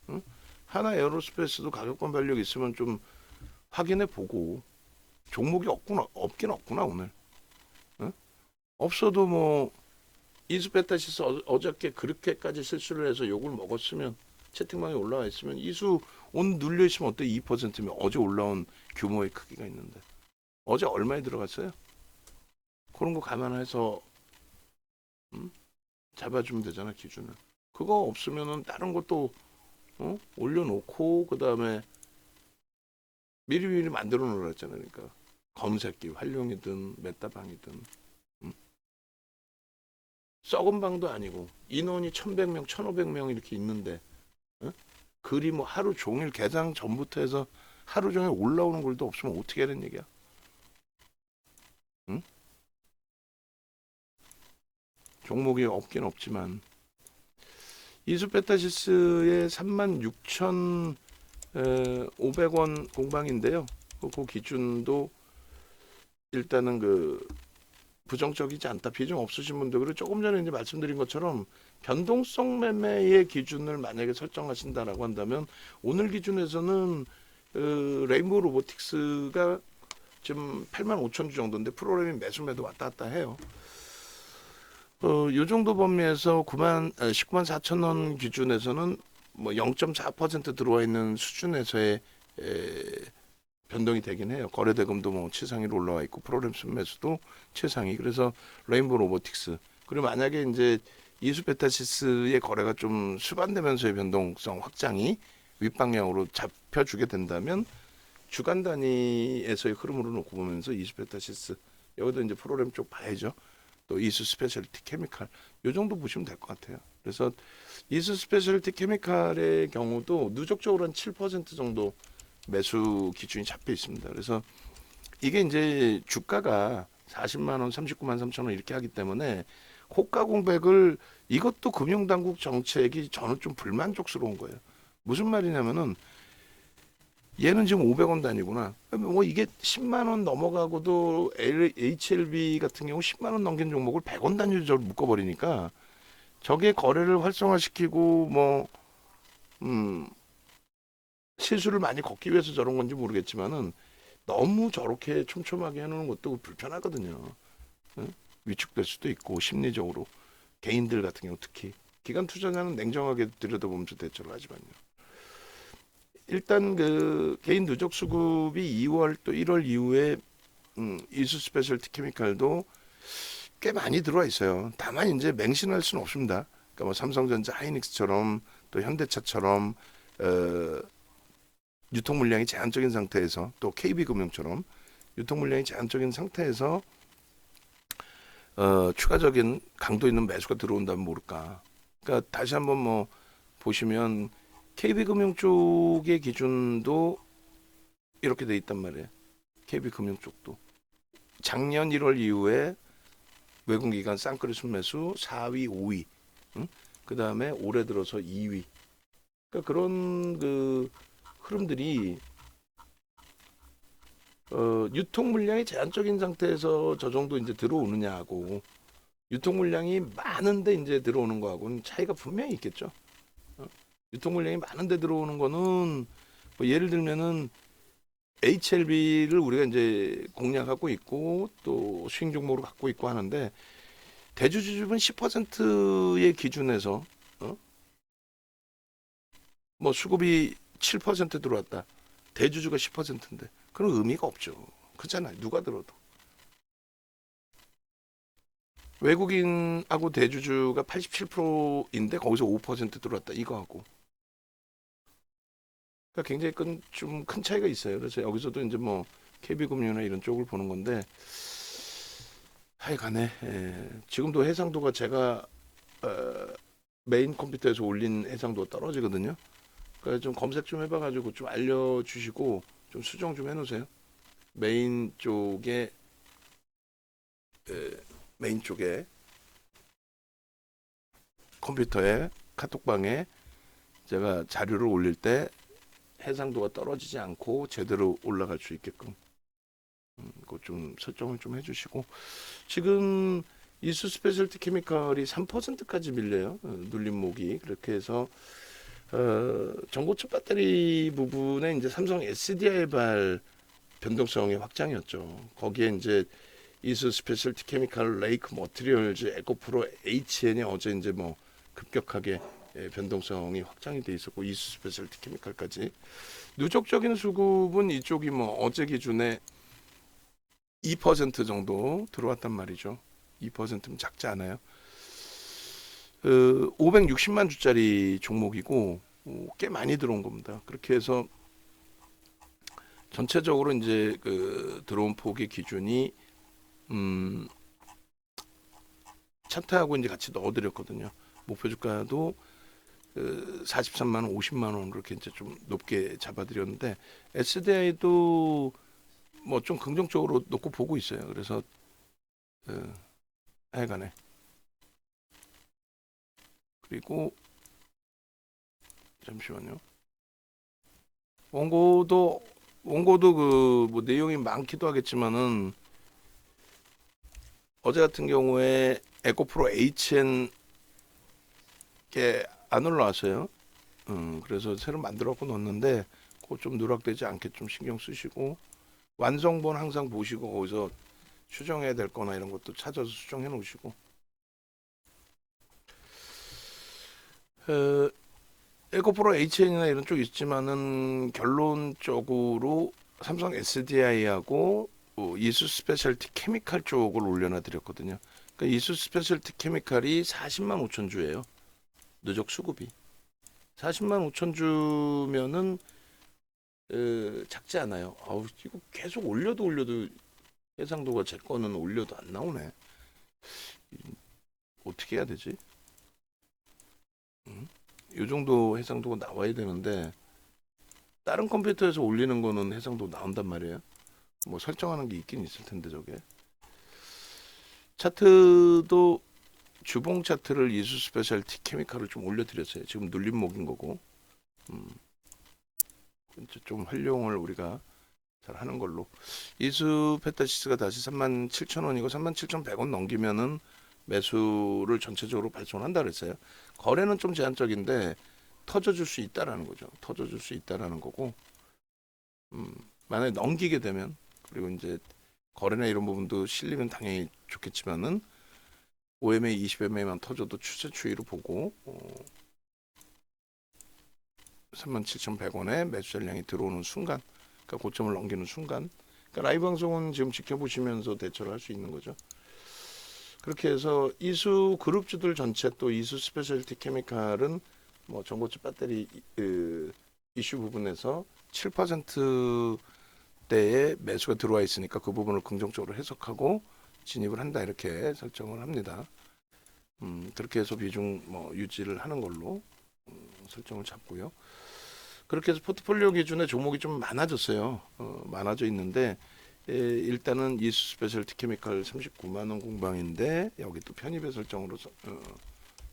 응? 하나 에어로스페이스도 가격권 발력 있으면 좀 확인해 보고 종목이 없긴 없구나 오늘. 응? 없어도 뭐 이수페타시스 어저께 그렇게까지 실수를 해서 욕을 먹었으면 채팅방에 올라와 있으면 이수 오늘 눌려 있으면 어때? 2%면 어제 올라온 규모의 크기가 있는데 어제 얼마에 들어갔어요? 그런 거 감안해서 잡아주면 되잖아 기준을. 그거 없으면은 다른 것도 올려놓고 그 다음에 미리미리 만들어 놓으라 했잖아요. 그러니까 검색기 활용이든 메타방이든 썩은 방도 아니고 인원이 1100명, 1500명 이렇게 있는데 글이 뭐 하루 종일 개장 전부터 해서 하루 종일 올라오는 글도 없으면 어떻게 하는 얘기야? 응? 종목이 없긴 없지만 이수페타시스의 36,500원 공방인데요. 그 기준도 일단은 그 부정적이지 않다. 비중 없으신 분들 그리고 조금 전에 이제 말씀드린 것처럼 변동성 매매의 기준을 만약에 설정하신다라고 한다면 오늘 기준에서는 레인보우 로보틱스가 지금 85,000주 정도인데 프로그램이 매수 매도 왔다 갔다 해요. 요 정도 범위에서 19만 4천 원 기준에서는 뭐 0.4% 들어와 있는 수준에서의 변동이 되긴 해요. 거래대금도 뭐 최상위로 올라와 있고 프로그램 순매수도 최상위. 그래서 레인보우 로보틱스 그리고 만약에 이제 이수페타시스의 거래가 좀 수반되면서의 변동성 확장이 윗방향으로 잡혀주게 된다면 주간 단위에서의 흐름으로 놓고 보면서 이수페타시스 여기도 이제 프로그램 쪽 봐야죠. 또 이수 스페셜티 케미칼 요 정도 보시면 될 것 같아요. 그래서 이수 스페셜티 케미칼의 경우도 누적적으로 한 7% 정도 매수 기준이 잡혀 있습니다. 그래서 이게 이제 주가가 40만 원, 39만 3천 원 이렇게 하기 때문에 호가 공백을 이것도 금융당국 정책이 저는 좀 불만족스러운 거예요. 무슨 말이냐면은 얘는 지금 500원 단위구나. 뭐 이게 10만 원 넘어가고도 HLB 같은 경우 10만 원 넘긴 종목을 100원 단위로 저를 묶어버리니까 저게 거래를 활성화시키고 뭐 실수를 많이 걷기 위해서 저런 건지 모르겠지만은 너무 저렇게 촘촘하게 해놓는 것도 불편하거든요. 응? 위축될 수도 있고 심리적으로 개인들 같은 경우 특히 기관 투자자는 냉정하게 들여다보면서 대처를 하지만요. 일단 그 개인 누적 수급이 2월 또 1월 이후에 이수 스페셜티 케미칼도 꽤 많이 들어와 있어요. 다만 이제 맹신할 수는 없습니다. 그러니까 뭐 삼성전자, 하이닉스처럼 또 현대차처럼 유통 물량이 제한적인 상태에서 또 KB금융처럼 유통 물량이 제한적인 상태에서 추가적인 강도 있는 매수가 들어온다면 모를까. 그러니까 다시 한번 뭐 보시면 KB금융 쪽의 기준도 이렇게 돼 있단 말이에요. KB금융 쪽도 작년 1월 이후에 외국기관 쌍끌이 순매수 4위, 5위, 응? 그 다음에 올해 들어서 2위. 그러니까 그런 그 흐름들이 유통 물량이 제한적인 상태에서 저 정도 이제 들어오느냐 하고 유통 물량이 많은데 이제 들어오는 거하고는 차이가 분명히 있겠죠. 유통 물량이 많은데 들어오는 거는 뭐 예를 들면은 HLB를 우리가 이제 공략하고 있고 또 수익 종목으로 갖고 있고 하는데 대주주집은 10%의 기준에서 뭐 수급이 7% 들어왔다. 대주주가 10%인데 그런 의미가 없죠. 그렇잖아요. 누가 들어도. 외국인하고 대주주가 87%인데 거기서 5% 들어왔다. 이거하고. 그러니까 굉장히 좀 큰 차이가 있어요. 그래서 여기서도 이제 뭐 KB금융이나 이런 쪽을 보는 건데 하여간에 지금도 해상도가 제가 메인 컴퓨터에서 올린 해상도가 떨어지거든요. 그래서 좀 검색 좀 해봐가지고 좀 알려주시고 좀 수정 좀 해놓으세요. 메인 쪽에 메인 쪽에 컴퓨터에 카톡방에 제가 자료를 올릴 때 해상도가 떨어지지 않고 제대로 올라갈 수 있게끔 그거 좀 설정을 좀 해주시고 지금 이수 스페셜티 케미칼이 3%까지 밀려요. 눌림목이 그렇게 해서 전고체 배터리 부분에 이제 삼성 SDI 발 변동성의 확장이었죠. 거기에 이제 이수 스페셜티 케미칼 레이크 머티리얼즈 에코프로 HN이 어제 이제 뭐 급격하게 변동성이 확장이 돼 있었고 이수 스페셜티 케미칼까지 누적적인 수급은 이쪽이 뭐 어제 기준에 2% 정도 들어왔단 말이죠. 2%면 작지 않아요. 560만 주짜리 종목이고 꽤 많이 들어온 겁니다. 그렇게 해서 전체적으로 이제 그 들어온 폭의 기준이 차트하고 이제 같이 넣어드렸거든요. 목표 주가도 43만 원, 50만 원 그렇게 이제 좀 높게 잡아드렸는데 SDI도 뭐 좀 긍정적으로 놓고 보고 있어요. 그래서 하여간에 그리고 잠시만요. 원고도 그 뭐 내용이 많기도 하겠지만은 어제 같은 경우에 에코프로 HN 게 안 올라왔어요. 그래서 새로 만들었고 넣었는데 그거 좀 누락되지 않게 좀 신경 쓰시고 완성본 항상 보시고 거기서 수정해야 될 거나 이런 것도 찾아서 수정해 놓으시고 에코프로 HN이나 이런 쪽 있지만은 결론적으로 삼성 SDI하고 이수 스페셜티 케미칼 쪽을 올려놔 드렸거든요. 그러니까 이수 스페셜티 케미칼이 40만 5천 주예요. 누적 수급이 40만 5천 주면은 작지 않아요. 아우 이거 계속 올려도 해상도가 제 거는 올려도 안 나오네. 어떻게 해야 되지? 이 정도 해상도가 나와야 되는데 다른 컴퓨터에서 올리는 거는 해상도 나온단 말이에요. 뭐 설정하는 게 있긴 있을 텐데 저게 차트도 주봉 차트를 이수 스페셜티 케미칼을 좀 올려드렸어요. 지금 눌림목인 거고 좀 활용을 우리가 잘 하는 걸로 이수 페타시스가 다시 37,000원이고 37,100원 넘기면은 매수를 전체적으로 발송한다 그랬어요. 거래는 좀 제한적인데 터져줄 수 있다라는 거죠. 터져줄 수 있다라는 거고 만약에 넘기게 되면 그리고 이제 거래나 이런 부분도 실리면 당연히 좋겠지만은 OMA 20MA만 터져도 추세 추이로 보고 37,100원에 매수 전량이 들어오는 순간 그러니까 고점을 넘기는 순간 그러니까 라이브 방송은 지금 지켜보시면서 대처를 할 수 있는 거죠. 그렇게 해서 이수 그룹주들 전체 또 이수 스페셜티 케미칼은 뭐 전고체 배터리 이슈 부분에서 7%대의 매수가 들어와 있으니까 그 부분을 긍정적으로 해석하고 진입을 한다 이렇게 설정을 합니다. 그렇게 해서 비중 뭐 유지를 하는 걸로 설정을 잡고요. 그렇게 해서 포트폴리오 기준에 종목이 좀 많아졌어요. 많아져 있는데 일단은 이수 스페셜티 케미칼 39만 원 공방인데 여기 또 편입의 설정으로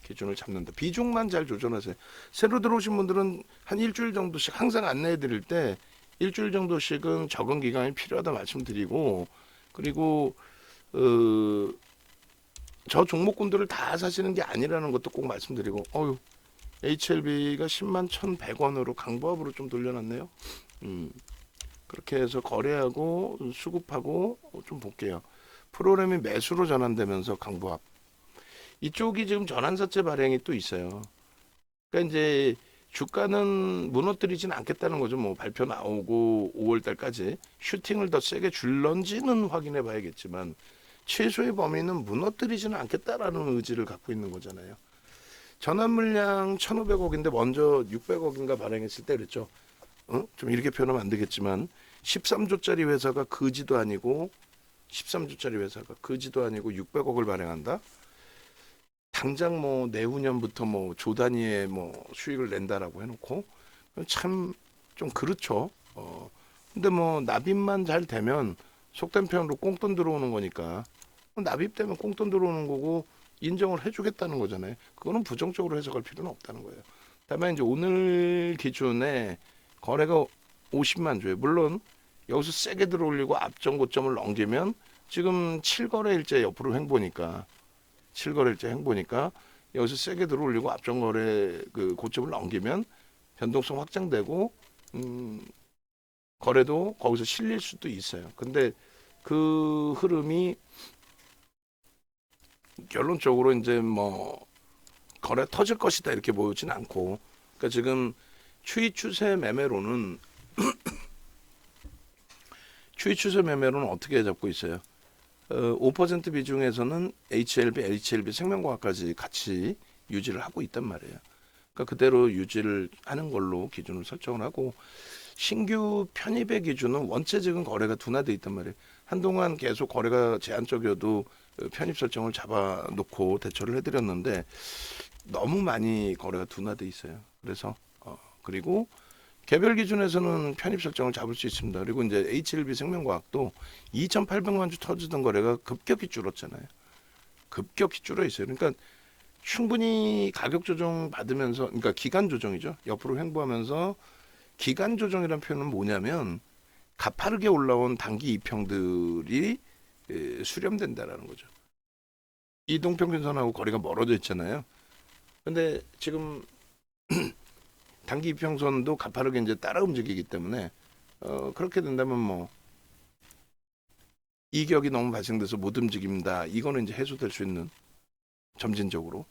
기준을 잡는다. 비중만 잘 조절하세요. 새로 들어오신 분들은 한 일주일 정도씩 항상 안내해 드릴 때 일주일 정도씩은 적응 기간이 필요하다 말씀드리고 그리고 저 종목군들을 다 사시는 게 아니라는 것도 꼭 말씀드리고 HLB가 10만 1,100원으로 강보합으로 좀 돌려놨네요. 그렇게 해서 거래하고 수급하고 좀 볼게요. 프로그램이 매수로 전환되면서 강보합. 이쪽이 지금 전환사채 발행이 또 있어요. 그러니까 이제 주가는 무너뜨리진 않겠다는 거죠. 뭐 발표 나오고 5월 달까지 슈팅을 더 세게 줄런지는 확인해 봐야겠지만 최소의 범위는 무너뜨리지는 않겠다라는 의지를 갖고 있는 거잖아요. 전환 물량 1,500억인데 먼저 600억인가 발행했을 때 그랬죠. 좀 이렇게 표현하면 안 되겠지만 13조짜리 회사가 거지도 아니고 13조짜리 회사가 거지도 아니고 600억을 발행한다. 당장 뭐 내후년부터 뭐 조 단위의 뭐 수익을 낸다라고 해놓고 참 좀 그렇죠. 근데 뭐 납입만 잘 되면 속된 표현으로 꽁돈 들어오는 거니까 그럼 납입되면 꽁돈 들어오는 거고 인정을 해주겠다는 거잖아요. 그거는 부정적으로 해석할 필요는 없다는 거예요. 다만 이제 오늘 기준에 거래가 50만 주에 물론 여기서 세게 들어올리고 앞전 고점을 넘기면 지금 7거래일째 옆으로 횡보니까 7거래일째 횡보니까 여기서 세게 들어올리고 앞전 거래 그 고점을 넘기면 변동성 확장되고 거래도 거기서 실릴 수도 있어요. 근데 그 흐름이 결론적으로 이제 뭐 거래 터질 것이다 이렇게 보이진 않고, 그러니까 지금 추이 추세 매매로는 어떻게 잡고 있어요? 5% 비중에서는 HLB 생명과학까지 같이 유지를 하고 있단 말이에요. 그러니까 그대로 유지를 하는 걸로 기준을 설정을 하고, 신규 편입의 기준은 원체적인 거래가 둔화돼 있단 말이에요. 한동안 계속 거래가 제한적이어도 편입 설정을 잡아놓고 대처를 해드렸는데 너무 많이 거래가 둔화돼 있어요. 그래서 그리고 개별 기준에서는 편입 설정을 잡을 수 있습니다. 그리고 이제 HLB 생명과학도 2,800만 주 터지던 거래가 급격히 줄었잖아요. 급격히 줄어 있어요. 그러니까 충분히 가격 조정 받으면서, 그러니까 기간 조정이죠. 옆으로 횡보하면서, 기간 조정이라는 표현은 뭐냐면 가파르게 올라온 단기 이평들이 수렴된다라는 거죠. 이동평균선하고 거리가 멀어져 있잖아요. 근데 지금 단기 이평선도 가파르게 이제 따라 움직이기 때문에 그렇게 된다면 뭐 이격이 너무 발생돼서 못 움직입니다. 이거는 이제 해소될 수 있는, 점진적으로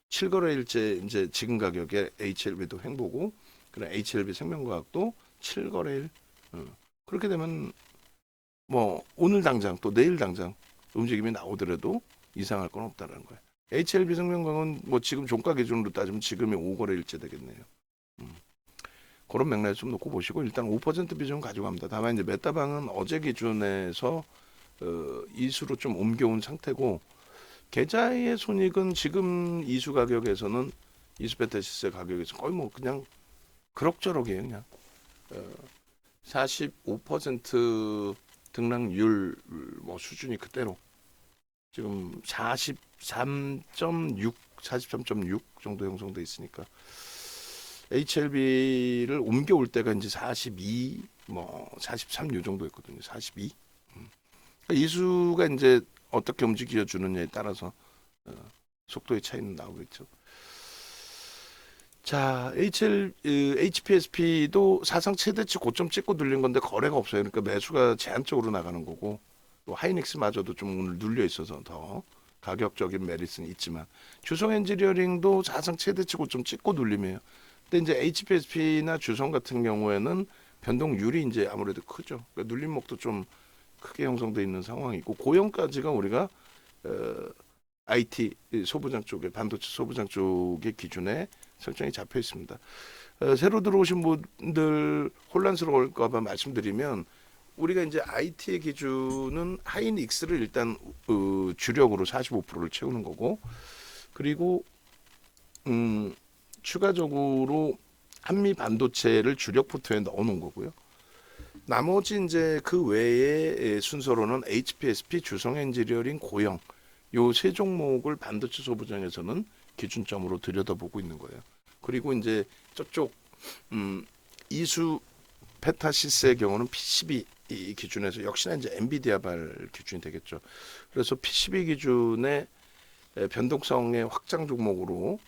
7거래일째 이제 지금 가격에 HLB도 횡보고, 그런 HLB 생명과학도 7거래일 그렇게 되면 뭐 오늘 당장 또 내일 당장 움직임이 나오더라도 이상할 건 없다는 거예요. HLB 생명과학은 뭐 지금 종가 기준으로 따지면 지금이 5거래일째 되겠네요. 그런 맥락에 좀 놓고 보시고 일단 5% 비중 가져갑니다. 다만 이제 메타방은 어제 기준에서 이수로 좀 옮겨온 상태고, 계좌의 손익은 지금 이수 가격에서는, 이수 베타시스의 가격에서 거의 뭐 그냥 그럭저럭이에요. 그냥 45% 등락률 뭐 수준이 그대로 지금 43.6 정도 형성돼 있으니까 HLB를 옮겨올 때가 이제 42, 뭐 43 요 정도 있거든요. 42. 그러니까 이수가 이제 어떻게 움직여 주느냐에 따라서 속도의 차이는 나오겠죠. 자, HPSP도 사상 최대치 고점 찍고 눌린 건데 거래가 없어요. 그러니까 매수가 제한적으로 나가는 거고, 또 하이닉스마저도 좀 오늘 눌려 있어서 더 가격적인 메리트는 있지만, 주성 엔지니어링도 사상 최대치 고점 찍고 눌림이에요. 근데 이제 HPSP나 주성 같은 경우에는 변동률이 이제 아무래도 크죠. 그러니까 눌림목도 좀 크게 형성돼 있는 상황이고, 고용까지가 우리가 IT 소부장 쪽에, 반도체 소부장 쪽의 기준에 설정이 잡혀 있습니다. 새로 들어오신 분들 혼란스러울까봐 말씀드리면, 우리가 이제 IT의 기준은 하이닉스를 일단 주력으로 45%를 채우는 거고, 그리고 추가적으로 한미 반도체를 주력 포트에 넣어놓은 거고요. 나머지 이제 그 외에 순서로는 HPSP, 주성 엔지니어링, 고영, 요 세 종목을 반도체 소부장에서는 기준점으로 들여다보고 있는 거예요. 그리고 이제 저쪽 이수 페타시스의 경우는 PCB 이 기준에서 역시나 이제 엔비디아발 기준이 되겠죠. 그래서 PCB 기준의 변동성의 확장 종목으로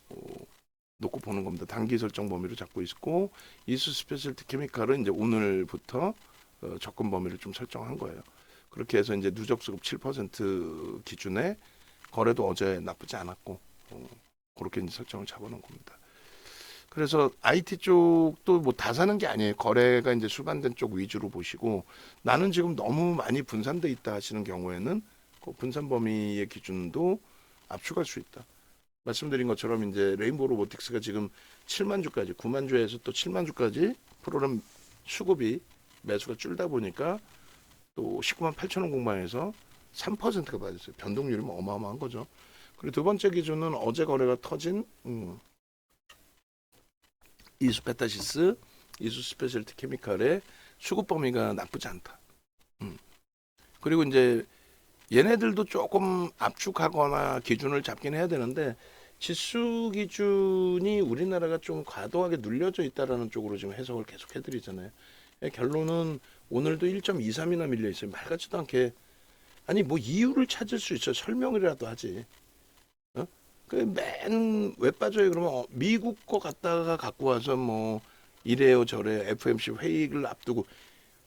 놓고 보는 겁니다. 단기 설정 범위로 잡고 있고, 이수 스페셜티 케미칼은 이제 오늘부터 접근 범위를 좀 설정한 거예요. 그렇게 해서 이제 누적 수급 7% 기준에 거래도 어제 나쁘지 않았고, 그렇게 이제 설정을 잡아놓은 겁니다. 그래서 IT 쪽도 뭐 다 사는 게 아니에요. 거래가 이제 수반된 쪽 위주로 보시고, 나는 지금 너무 많이 분산돼 있다 하시는 경우에는 그 분산 범위의 기준도 압축할 수 있다. 말씀드린 것처럼 이제 레인보우 로보틱스가 지금 7만 주까지, 9만 주에서 또 7만 주까지 프로그램 수급이 매수가 줄다 보니까 또 19만 8천 원 공방에서 3%가 빠졌어요. 변동률이 뭐 어마어마한 거죠. 그리고 두 번째 기준은 어제 거래가 터진 이수 페타시스, 이수 스페셜티 케미칼의 수급 범위가 나쁘지 않다. 그리고 이제 얘네들도 조금 압축하거나 기준을 잡긴 해야 되는데 지수 기준이 우리나라가 좀 과도하게 눌려져 있다라는 쪽으로 지금 해석을 계속 해드리잖아요. 결론은 오늘도 1.23이나 밀려 있어요. 말 같지도 않게. 아니 뭐 이유를 찾을 수 있어. 설명이라도 하지. 어? 그맨왜 빠져요? 그러면 미국 거 갖다가 갖고 와서 뭐 이래요 저래 FMC 회의를 앞두고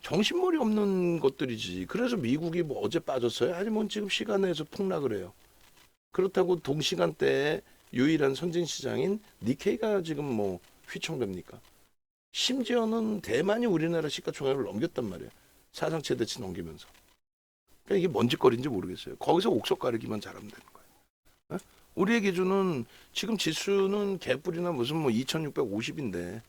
정신머리 없는 것들이지. 그래서 미국이 뭐 어제 빠졌어요? 아니 뭐 지금 시간에서 폭락을 해요. 그렇다고 동시간대에 유일한 선진 시장인 니케이가 지금 뭐 휘청됩니까? 심지어는 대만이 우리나라 시가총액을 넘겼단 말이에요. 사상 최대치 넘기면서. 그러니까 이게 뭔 짓거리인지 모르겠어요. 거기서 옥석 가리기만 잘하면 되는 거예요. 어? 우리의 기준은 지금 지수는 개뿔이나 무슨 뭐 2650인데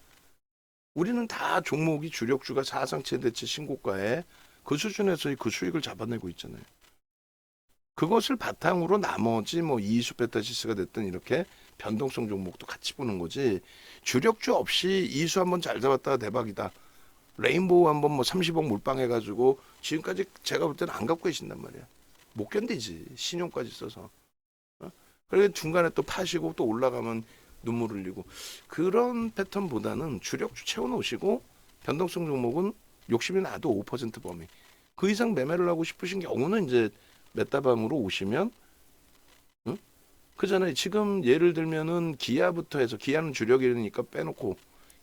우리는 다 종목이 주력주가 사상 최대치 신고가에 그 수준에서의 그 수익을 잡아내고 있잖아요. 그것을 바탕으로 나머지 뭐 이수 베타시스가 됐든 이렇게 변동성 종목도 같이 보는 거지. 주력주 없이 이수 한번 잘 잡았다가 대박이다. 레인보우 한번 뭐 30억 몰빵해가지고 지금까지 제가 볼 때는 안 갖고 계신단 말이야. 못 견디지. 신용까지 써서. 어? 그래 중간에 또 파시고 또 올라가면 눈물 흘리고 그런 패턴보다는 주력주 채워놓으시고 변동성 종목은 욕심이 나도 5% 범위. 그 이상 매매를 하고 싶으신 경우는 이제 메타밤으로 오시면 응? 그잖아요. 지금 예를 들면은 기아부터 해서 기아는 주력이니까 빼놓고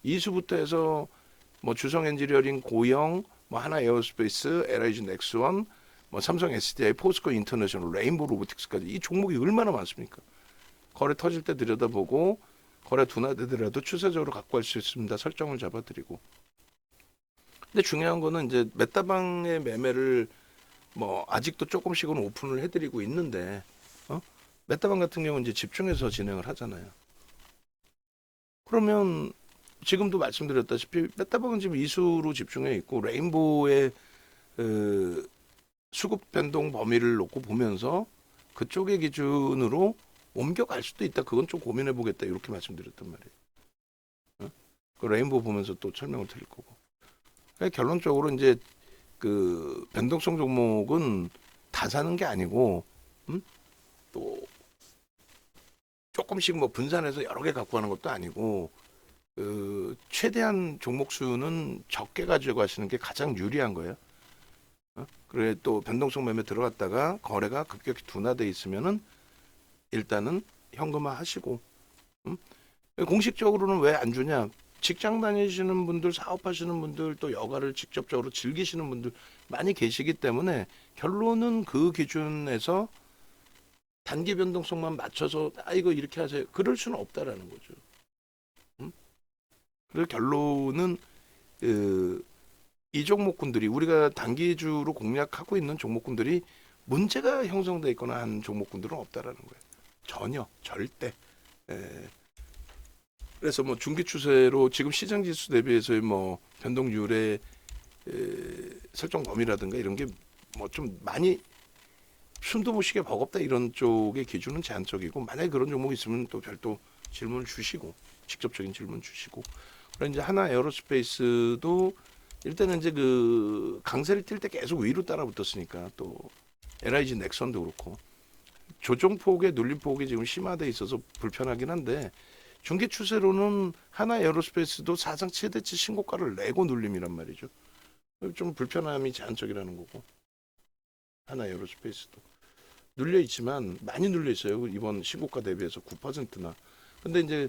이수부터 해서 뭐 주성 엔지니어링, 고영, 뭐 하나 에어스페이스, LIG 넥스원, 뭐 삼성 SDI, 포스코 인터내셔널, 레인보우 로보틱스까지 이 종목이 얼마나 많습니까? 거래 터질 때 들여다보고 거래 둔화되더라도 추세적으로 갖고 갈 수 있습니다. 설정을 잡아드리고. 근데 중요한 거는 이제 메타방의 매매를 뭐 아직도 조금씩은 오픈을 해드리고 있는데 메타방 같은 경우는 이제 집중해서 진행을 하잖아요. 그러면 지금도 말씀드렸다시피 메타방은 지금 이수로 집중해 있고 레인보우의 수급 변동 범위를 놓고 보면서 그쪽의 기준으로 옮겨갈 수도 있다. 그건 좀 고민해 보겠다. 이렇게 말씀드렸단 말이에요. 그 레인보우 보면서 또 설명을 드릴 거고. 그러니까 결론적으로 이제 그 변동성 종목은 다 사는 게 아니고 또 조금씩 뭐 분산해서 여러 개 갖고 가는 것도 아니고 최대한 종목 수는 적게 가지고 가시는 게 가장 유리한 거예요. 그래 또 변동성 매매 들어갔다가 거래가 급격히 둔화돼 있으면은 일단은 현금화 하시고 공식적으로는 왜 안 주냐? 직장 다니시는 분들, 사업하시는 분들, 또 여가를 직접적으로 즐기시는 분들 많이 계시기 때문에 결론은 그 기준에서 단기 변동성만 맞춰서 이거 이렇게 하세요. 그럴 수는 없다라는 거죠. 그래서 결론은 이 종목군들이 우리가 단기주로 공략하고 있는 종목군들이 문제가 형성돼 있거나 한 종목군들은 없다라는 거예요. 전혀 절대. 그래서 뭐 중기 추세로 지금 시장 지수 대비해서의 뭐 변동률의 설정 범위라든가 이런 게 뭐 좀 많이 숨도 못 쉬게 버겁다 이런 쪽의 기준은 제한적이고 만약에 그런 종목이 있으면 또 별도 질문을 주시고 직접적인 질문 주시고 그리고 이제 하나 에어로스페이스도 일단은 이제 그 강세를 띌 때 계속 위로 따라 붙었으니까 또 LIG 넥선도 그렇고 조정폭의 눌림폭이 지금 심화돼 있어서 불편하긴 한데 중기 추세로는 하나 에어로스페이스도 사상 최대치 신고가를 내고 눌림이란 말이죠. 좀 불편함이 제한적이라는 거고 하나 에어로스페이스도 눌려 있지만 많이 눌려 있어요. 이번 신고가 대비해서 9%나. 근데 이제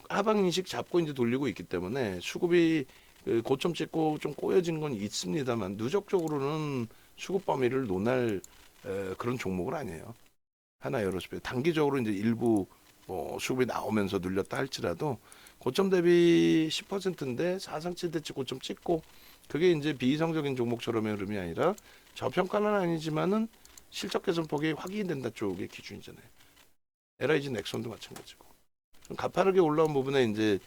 하방 인식 잡고 이제 돌리고 있기 때문에 수급이 고점 찍고 좀 꼬여진 건 있습니다만 누적적으로는 수급 범위를 논할 그런 종목은 아니에요. 하나 에어로스페이스 단기적으로 이제 일부 수급이 나오면서 눌렸다 할지라도 고점 대비 10%인데 사상 최대치 고점 찍고 그게 이제 비이상적인 종목처럼의 흐름이 아니라 저평가는 아니지만은 실적 개선폭이 확인된다 쪽의 기준이잖아요. LIG 넥슨도 마찬가지고. 가파르게 올라온 부분에 이제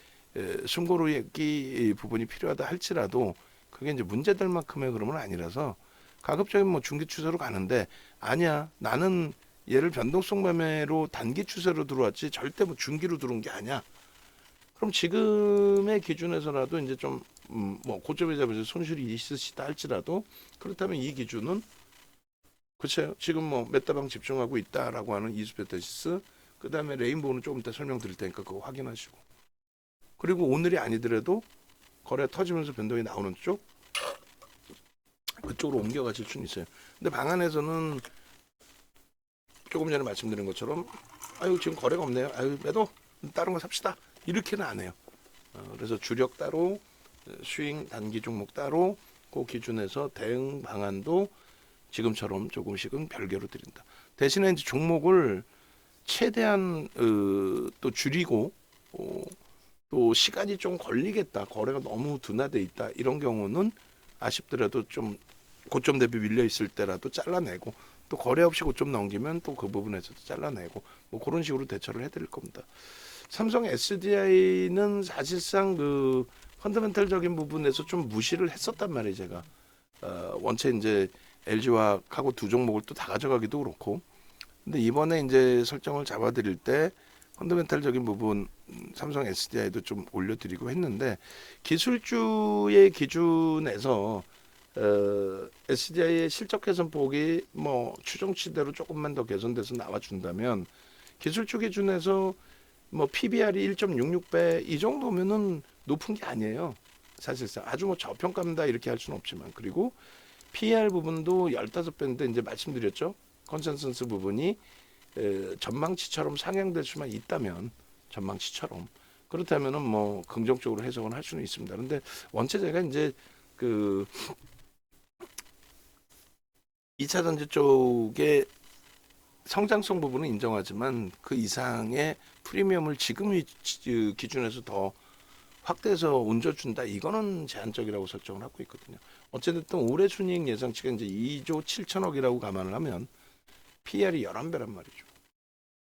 숨고르기 부분이 필요하다 할지라도 그게 이제 문제될 만큼의 흐름은 아니라서 가급적이면 뭐 중기 추세로 가는데 아니야 나는 얘를 변동성 매매로 단기 추세로 들어왔지 절대 뭐 중기로 들어온 게 아니야. 그럼 지금의 기준에서라도 이제 좀 뭐 고점에 잡아서 손실이 있으시다 할지라도 그렇다면 이 기준은 그렇죠. 지금 뭐 메타방 집중하고 있다라고 하는 이수페테시스, 그 다음에 레인보우는 조금 이따 설명드릴 테니까 그거 확인하시고. 그리고 오늘이 아니더라도 거래 터지면서 변동이 나오는 쪽, 그쪽으로 옮겨가실 수는 있어요. 근데 방안에서는 조금 전에 말씀드린 것처럼 아유 지금 거래가 없네요. 아유 매도 다른 거 삽시다. 이렇게는 안 해요. 그래서 주력 따로, 스윙 단기 종목 따로, 그 기준에서 대응 방안도 지금처럼 조금씩은 별개로 드린다. 대신에 이제 종목을 최대한 또 줄이고 또 시간이 좀 걸리겠다. 거래가 너무 둔화돼 있다. 이런 경우는 아쉽더라도 좀 고점 대비 밀려 있을 때라도 잘라내고 또 거래 없이 고점 넘기면 또 그 부분에서도 잘라내고 뭐 그런 식으로 대처를 해드릴 겁니다. 삼성 SDI는 사실상 그 펀더멘탈적인 부분에서 좀 무시를 했었단 말이에요. 제가 원체 이제 LG화학하고 두 종목을 또 다 가져가기도 그렇고, 근데 이번에 이제 설정을 잡아드릴 때 펀더멘탈적인 부분 삼성 SDI도 좀 올려드리고 했는데, 기술주의 기준에서 SDI의 실적 개선 폭이 뭐 추정치대로 조금만 더 개선돼서 나와준다면, 기술주 기준에서 뭐 PBR이 1.66배 이 정도면은 높은 게 아니에요. 사실상 아주 뭐 저평가입니다 이렇게 할 수는 없지만, 그리고 PER 부분도 15배인데 이제 말씀드렸죠. 컨센서스 부분이 전망치처럼 상향될 수만 있다면, 전망치처럼 그렇다면은 뭐 긍정적으로 해석은 할 수는 있습니다. 그런데 원체 제가 이제 그 2차 전지 쪽에 성장성 부분은 인정하지만 그 이상의 프리미엄을 지금 기준에서 더 확대해서 얹어준다. 이거는 제한적이라고 설정을 하고 있거든요. 어쨌든 올해 순이익 예상치가 이제 2조 7천억이라고 감안을 하면 PER이 11배란 말이죠.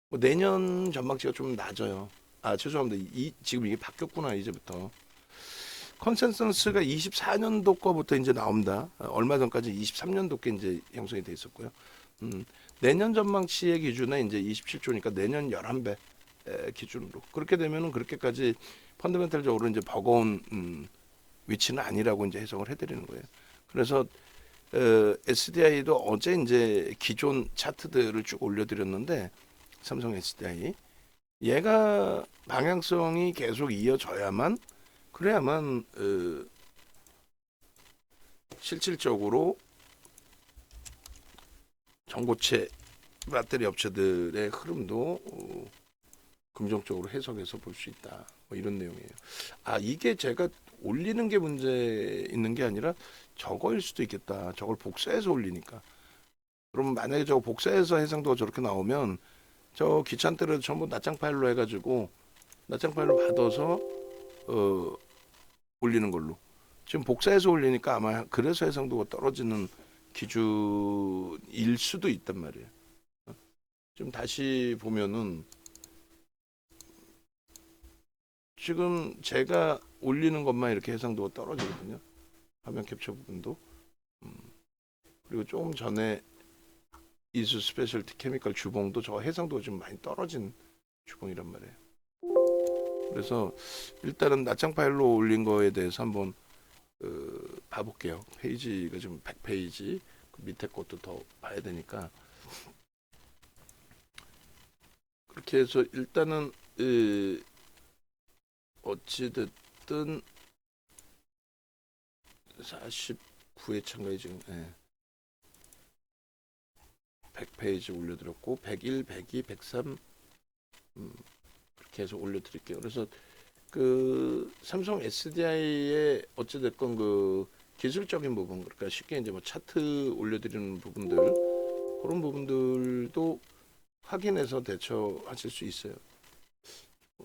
뭐 내년 전망치가 좀 낮아요. 아 죄송합니다. 지금 이게 바뀌었구나 이제부터. 컨센서스가 24년도 거부터 이제 나옵니다. 얼마 전까지 23년도 게 이제 형성이 돼 있었고요. 내년 전망치의 기준에 이제 27조니까 내년 11배 기준으로 그렇게 되면은 그렇게까지 펀더멘탈적으로 이제 버거운 위치는 아니라고 이제 해석을 해드리는 거예요. 그래서 SDI도 어제 이제 기존 차트들을 쭉 올려드렸는데, 삼성 SDI 얘가 방향성이 계속 이어져야만, 그래야만 실질적으로 전고체 배터리 업체들의 흐름도 긍정적으로 해석해서 볼 수 있다. 뭐 이런 내용이에요. 아 이게 제가 올리는 게 문제 있는 게 아니라 저거일 수도 있겠다. 저걸 복사해서 올리니까. 그럼 만약에 저거 복사해서 해상도가 저렇게 나오면 저 귀찮더라도 전부 낱장 파일로 해가지고 낱장 파일로 받아서 올리는 걸로. 지금 복사해서 올리니까 아마 그래서 해상도가 떨어지는 기준일 수도 있단 말이에요. 지금 다시 보면은 지금 제가 올리는 것만 이렇게 해상도가 떨어지거든요. 화면 캡처 부분도. 그리고 조금 전에 이수 스페셜티 케미컬 주봉도 저 해상도가 좀 많이 떨어진 주봉이란 말이에요. 그래서 일단은 낱장 파일로 올린 거에 대해서 한번 봐볼게요. 페이지가 지금 100페이지, 그 밑에 것도 더 봐야 되니까. 그렇게 해서 일단은 어찌됐든 49회차인가요 지금. 100페이지 올려드렸고 101, 102, 103 그렇게 해서 올려드릴게요. 그래서 그 삼성 SDI의 어찌됐건 그 기술적인 부분, 그러니까 쉽게 이제 뭐 차트 올려드리는 부분들, 그런 부분들도 확인해서 대처하실 수 있어요.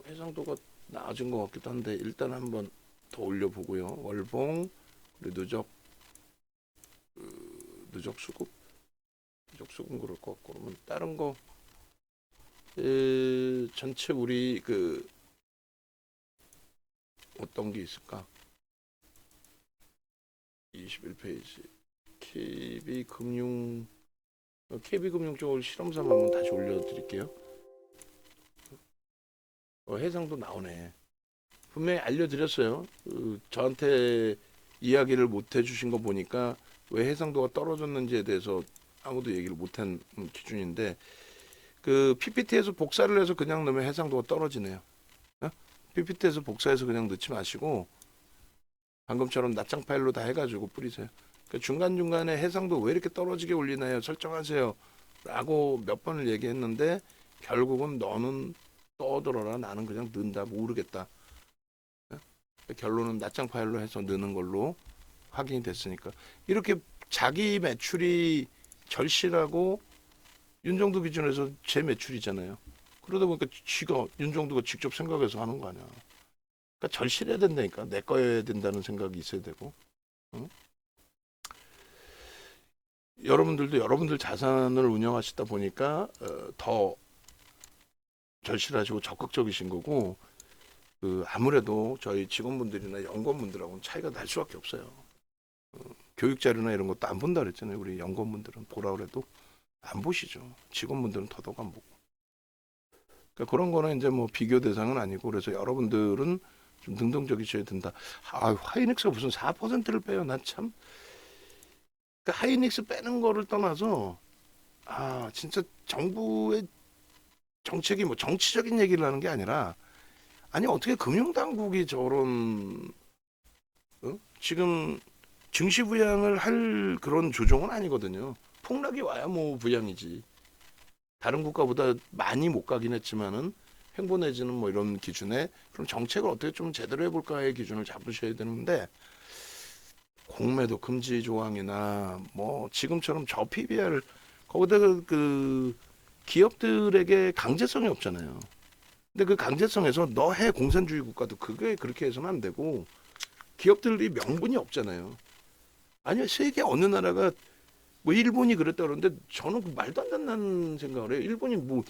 해상도가 나아진 것 같기도 한데 일단 한번 더 올려보고요. 월봉 그리고 누적 수급 그럴 것 같고, 그러면 다른 거 전체 우리 그 어떤 게 있을까? 21페이지 KB금융 쪽을 실험삼아 한번 다시 올려드릴게요. 해상도 나오네. 분명히 알려드렸어요. 저한테 이야기를 못 해주신 거 보니까 왜 해상도가 떨어졌는지에 대해서 아무도 얘기를 못한 기준인데 그 PPT에서 복사를 해서 그냥 넣으면 해상도가 떨어지네요. 어? PPT에서 복사해서 그냥 넣지 마시고 방금처럼 낱장 파일로 다 해가지고 뿌리세요. 그러니까 중간중간에 해상도 왜 이렇게 떨어지게 올리나요? 설정하세요. 라고 몇 번을 얘기했는데 결국은 너는 떠들어라. 나는 그냥 넣는다. 모르겠다. 결론은 낱장 파일로 해서 넣는 걸로 확인이 됐으니까. 이렇게 자기 매출이 절실하고 윤정도 기준에서 제 매출이잖아요. 그러다 보니까 지가 윤정도가 직접 생각해서 하는 거 아니야. 그러니까 절실해야 된다니까. 내 거여야 된다는 생각이 있어야 되고. 응? 여러분들도 여러분들 자산을 운영하시다 보니까 더 절실하시고 적극적이신 거고 그 아무래도 저희 직원분들이나 연구원분들하고는 차이가 날 수밖에 없어요. 교육 자료나 이런 것도 안 본다 그랬잖아요. 우리 연구원분들은 보라 그래도 안 보시죠. 직원분들은 더더욱 안 보고. 그러니까 그런 거는 이제 뭐 비교 대상은 아니고 그래서 여러분들은 좀 능동적이셔야 된다. 아, 하이닉스가 무슨 4%를 빼요. 난 참. 그러니까 하이닉스 빼는 거를 떠나서 아, 진짜 정부의 정책이 뭐 정치적인 얘기를 하는 게 아니라 아니 어떻게 금융당국이 저런 지금 증시 부양을 할 그런 조정은 아니거든요. 폭락이 와야 뭐 부양이지. 다른 국가보다 많이 못 가긴 했지만은 횡보 내지는 뭐 이런 기준에 그럼 정책을 어떻게 좀 제대로 해볼까의 기준을 잡으셔야 되는데 공매도 금지 조항이나 뭐 지금처럼 저PBR 거기다 그 기업들에게 강제성이 없잖아요. 근데 그 강제성에서 너 해 공산주의 국가도 그게 그렇게 해서는 안 되고 기업들이 명분이 없잖아요. 아니요 세계 어느 나라가 뭐 일본이 그랬다 그러는데 저는 그 말도 안 된다는 생각을 해요. 일본이 뭐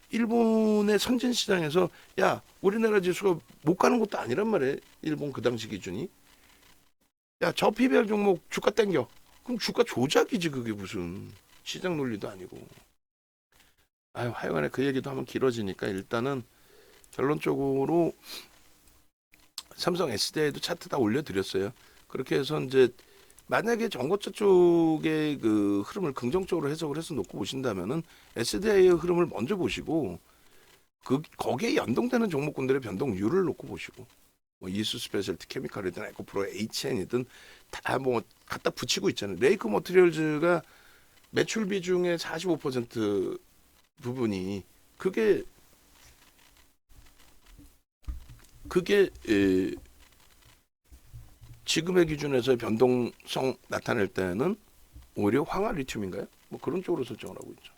일본의 선진 시장에서 야 우리나라 지수가 못 가는 것도 아니란 말이에요. 일본 그 당시 기준이. 야 저 PBR 종목 주가 땡겨. 그럼 주가 조작이지 그게 무슨 시장 논리도 아니고. 아유 하여간에 그 얘기도 하면 길어지니까 일단은 결론적으로 삼성 SDI도 차트 다 올려드렸어요. 그렇게 해서 이제 만약에 전고차 쪽의 그 흐름을 긍정적으로 해석을 해서 놓고 보신다면은 SDI의 흐름을 먼저 보시고 그 거기에 연동되는 종목군들의 변동률을 놓고 보시고 뭐 이수 스페셜티 케미칼이든 에코프로 HN이든 다 뭐 갖다 붙이고 있잖아요. 레이크 머티리얼즈가 매출 비중의 45% 부분이 그게 지금의 기준에서 변동성 나타낼 때는 오히려 황화 리튬인가요? 뭐 그런 쪽으로 설정을 하고 있죠.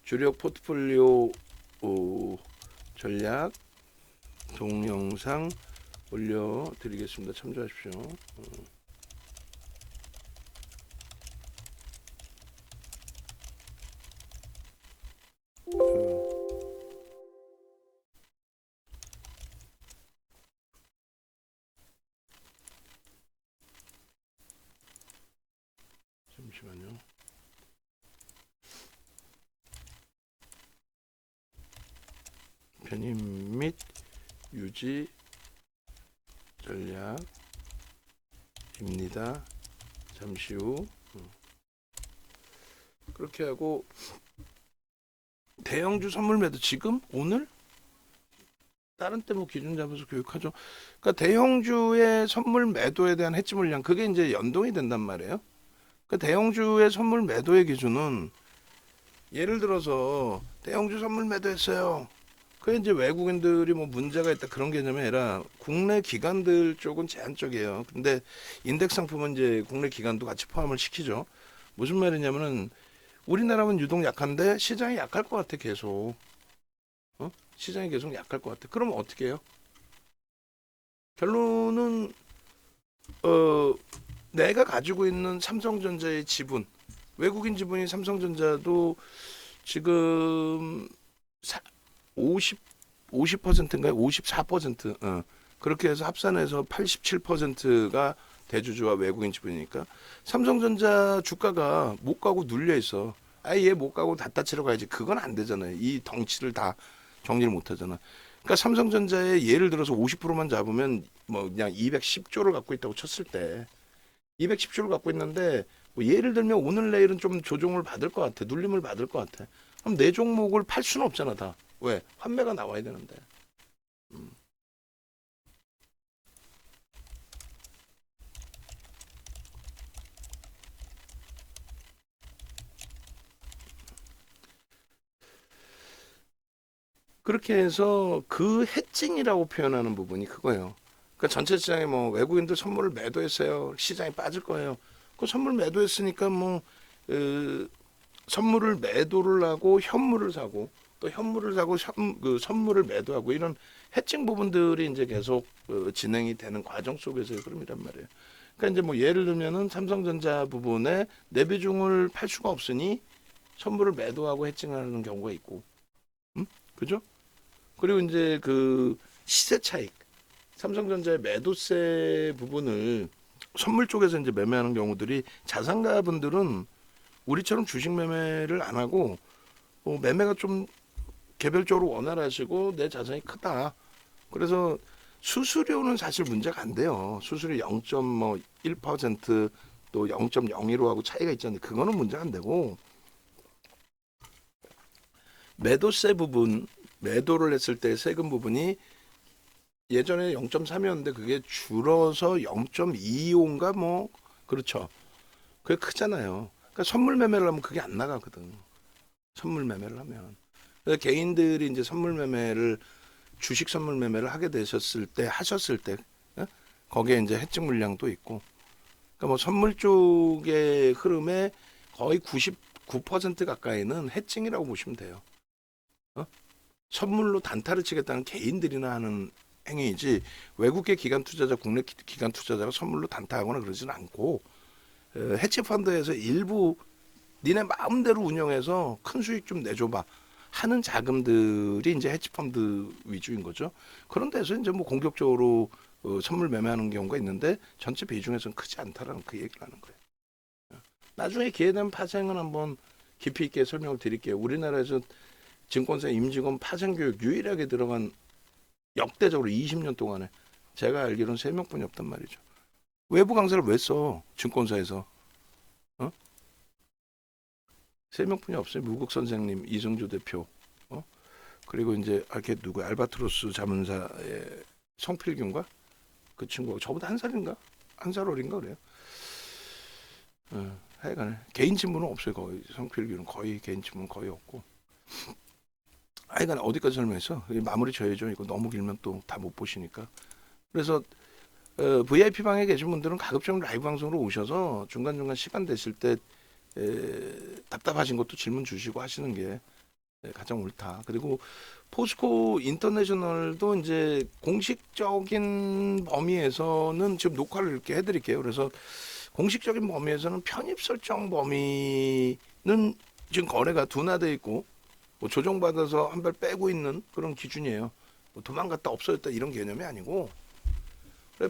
주력 포트폴리오 전략 동영상 올려드리겠습니다. 참조하십시오. 잠시만요. 편입 및 유지 전략입니다. 잠시 후 그렇게 하고 대형주 선물 매도 지금 오늘 다른 때 뭐 기준 잡아서 교육하죠. 그러니까 대형주의 선물 매도에 대한 해지 물량 그게 이제 연동이 된단 말이에요. 그 대형주의 선물 매도의 기준은 예를 들어서 대형주 선물 매도했어요. 그게 이제 외국인들이 뭐 문제가 있다 그런 개념이 아니라 국내 기관들 쪽은 제한적이에요. 근데 인덱스 상품은 이제 국내 기관도 같이 포함을 시키죠. 무슨 말이냐면은 우리나라는 유독 약한데 시장이 약할 것 같아 계속. 시장이 계속 약할 것 같아. 그러면 어떻게 해요? 결론은 내가 가지고 있는 삼성전자의 지분, 외국인 지분이 삼성전자도 지금 50%인가요? 54%. 그렇게 해서 합산해서 87%가 대주주와 외국인 지분이니까 삼성전자 주가가 못 가고 눌려 있어. 아예 못 가고 다 따치러 가야지. 그건 안 되잖아요. 이 덩치를 다 정리를 못 하잖아. 그러니까 삼성전자에 예를 들어서 50%만 잡으면 뭐 그냥 210조를 갖고 있다고 쳤을 때 210조를 갖고 있는데 뭐 예를 들면 오늘 내일은 좀 조정을 받을 것 같아. 눌림을 받을 것 같아. 그럼 내 종목을 팔 수는 없잖아 다. 왜? 환매가 나와야 되는데. 음. 그렇게 해서 그 해칭이라고 표현하는 부분이 그거예요. 그러니까 전체 시장에 뭐 외국인들 선물을 매도했어요. 시장이 빠질 거예요. 그 선물 매도했으니까 뭐 선물을 매도를 하고 현물을 사고 또 현물을 사고 그 선물을 매도하고 이런 해칭 부분들이 이제 계속 진행이 되는 과정 속에서의 흐름이란 말이에요. 그러니까 이제 뭐 예를 들면은 삼성전자 부분에 내 비중을 팔 수가 없으니 선물을 매도하고 해칭하는 경우가 있고, 그죠? 그리고 이제 그 시세 차익, 삼성전자의 매도세 부분을 선물 쪽에서 이제 매매하는 경우들이 자산가 분들은 우리처럼 주식 매매를 안 하고 매매가 좀 개별적으로 원활하시고 내 자산이 크다. 그래서 수수료는 사실 문제가 안 돼요. 수수료 0.1%또 0.01호하고 차이가 있잖아요. 그거는 문제가 안 되고 매도세 부분, 매도를 했을 때 세금 부분이 예전에 0.3이었는데 그게 줄어서 0.25인가 뭐 그렇죠. 그게 크잖아요. 그러니까 선물 매매를 하면 그게 안 나가거든. 선물 매매를 하면. 그래서 개인들이 이제 선물 매매를 주식 선물 매매를 하게 되셨을 때 하셨을 때 어? 거기에 이제 해증 물량도 있고. 그러니까 뭐 선물 쪽의 흐름의 거의 99% 가까이는 해증이라고 보시면 돼요. 어? 선물로 단타를 치겠다는 개인들이나 하는 행위이지 외국계 기관 투자자, 국내 기관 투자자가 선물로 단타하거나 그러지는 않고 해치 펀드에서 일부 니네 마음대로 운영해서 큰 수익 좀 내줘봐 하는 자금들이 이제 해치 펀드 위주인 거죠. 그런 데서 이제 뭐 공격적으로 선물 매매하는 경우가 있는데 전체 비중에서는 크지 않다라는 그 얘기를 하는 거예요. 나중에 기회 되면 파생은 한번 깊이 있게 설명을 드릴게요. 우리나라에서 증권사 임직원 파생 교육 유일하게 들어간 역대적으로 20년 동안에 제가 알기로는 3명뿐이 없단 말이죠. 외부 강사를 왜 써? 증권사에서. 어? 3명뿐이 없어요. 무국 선생님, 이승주 대표. 그리고 이제 이렇게 누구 알바트로스 자문사의 성필균가 그 친구가 저보다 한 살인가? 한 살 어린가 그래요. 하여간에 개인 친분은 없어요. 거의 성필균은 거의 개인 친분 거의 없고. 하여간 어디까지 설명했어? 마무리 져야죠. 이거 너무 길면 또 다 못 보시니까. 그래서 VIP 방에 계신 분들은 가급적 라이브 방송으로 오셔서 중간중간 시간 되실 때 답답하신 것도 질문 주시고 하시는 게 가장 옳다. 그리고 포스코 인터내셔널도 이제 공식적인 범위에서는 지금 녹화를 이렇게 해드릴게요. 그래서 공식적인 범위에서는 편입 설정 범위는 지금 거래가 둔화돼 있고 뭐 조정받아서 한 발 빼고 있는 그런 기준이에요. 뭐 도망갔다 없어졌다 이런 개념이 아니고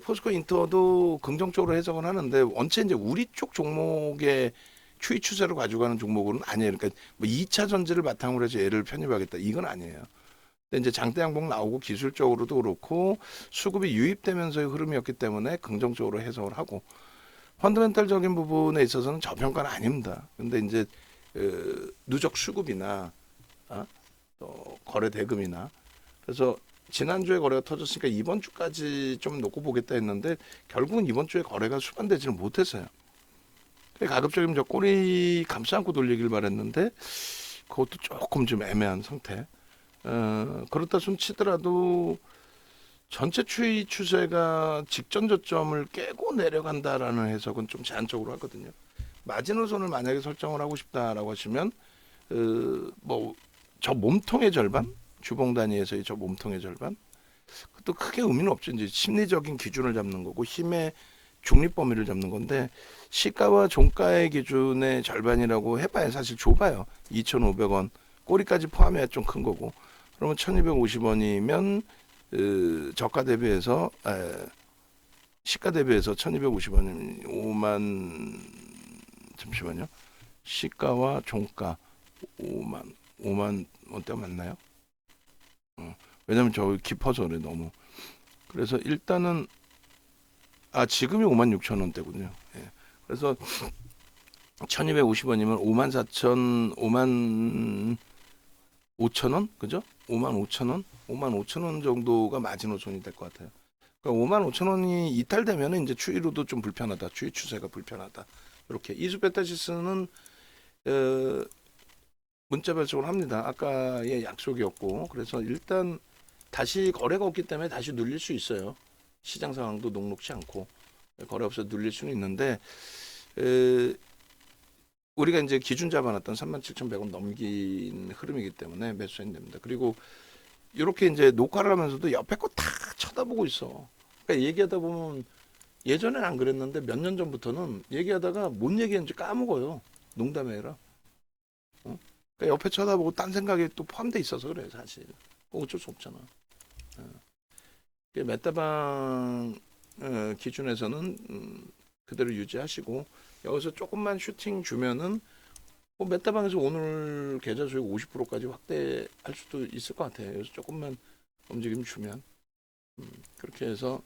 포스코 인터도 긍정적으로 해석을 하는데 원체 이제 우리 쪽 종목의 추이 추세로 가져가는 종목은 아니에요. 그러니까 뭐 2차 전지를 바탕으로 해서 얘를 편입하겠다 이건 아니에요. 근데 이제 장대 양봉 나오고 기술적으로도 그렇고 수급이 유입되면서의 흐름이었기 때문에 긍정적으로 해석을 하고 펀더멘탈적인 부분에 있어서는 저평가는 아닙니다. 근데 이제 누적 수급이나 또 거래 대금이나 그래서 지난주에 거래가 터졌으니까 이번 주까지 좀 놓고 보겠다 했는데 결국은 이번 주에 거래가 수반되지는 못했어요. 가급적이면 저 꼬리 감싸 안고 돌리길 바랬는데 그것도 조금 좀 애매한 상태. 그렇다 손 치더라도 전체 추이 추세가 직전 저점을 깨고 내려간다라는 해석은 좀 제한적으로 하거든요. 마지노선을 만약에 설정을 하고 싶다라고 하시면 뭐 저 몸통의 절반, 주봉 단위에서의 저 몸통의 절반, 그것도 크게 의미는 없죠. 이제 심리적인 기준을 잡는 거고 힘의 중립 범위를 잡는 건데 시가와 종가의 기준의 절반이라고 해봐야 사실 좁아요. 2,500원 꼬리까지 포함해야 좀 큰 거고 그러면 1,250원이면 저가 대비해서 시가 대비해서 1,250원이면 5만 잠시만요. 시가와 종가 5만 원대 맞나요? 왜냐면 저 깊어서 그래 너무. 그래서 일단은 지금이 56,000원대군요. 예. 그래서 1250원이면 54,000, 55,000원? 그죠? 55,000원? 55,000원 정도가 마지노선이 될 것 같아요. 그러니까 55,000원이 이탈되면 이제 추이로도 좀 불편하다. 추이 추세가 불편하다. 이렇게 이수베타시스는 문자 발송을 합니다. 아까의 약속이었고 그래서 일단 다시 거래가 없기 때문에 다시 눌릴 수 있어요. 시장 상황도 녹록치 않고 거래 없어 눌릴 수는 있는데 우리가 이제 기준 잡아놨던 37,100원 넘긴 흐름이기 때문에 매수해야 됩니다. 그리고 이렇게 이제 녹화를 하면서도 옆에 거 다 쳐다보고 있어. 그러니까 얘기하다 보면 예전엔 안 그랬는데 몇 년 전부터는 얘기하다가 뭔 얘기했는지 까먹어요. 농담이 아니라. 어? 그러니까 옆에 쳐다보고 딴 생각이 또 포함돼 있어서 그래 사실. 어쩔 수 없잖아. 메타방 기준에서는 그대로 유지하시고 여기서 조금만 슈팅 주면은 메타방에서 오늘 계좌 수익 50%까지 확대할 수도 있을 것 같아요. 그래서 조금만 움직임 주면 그렇게 해서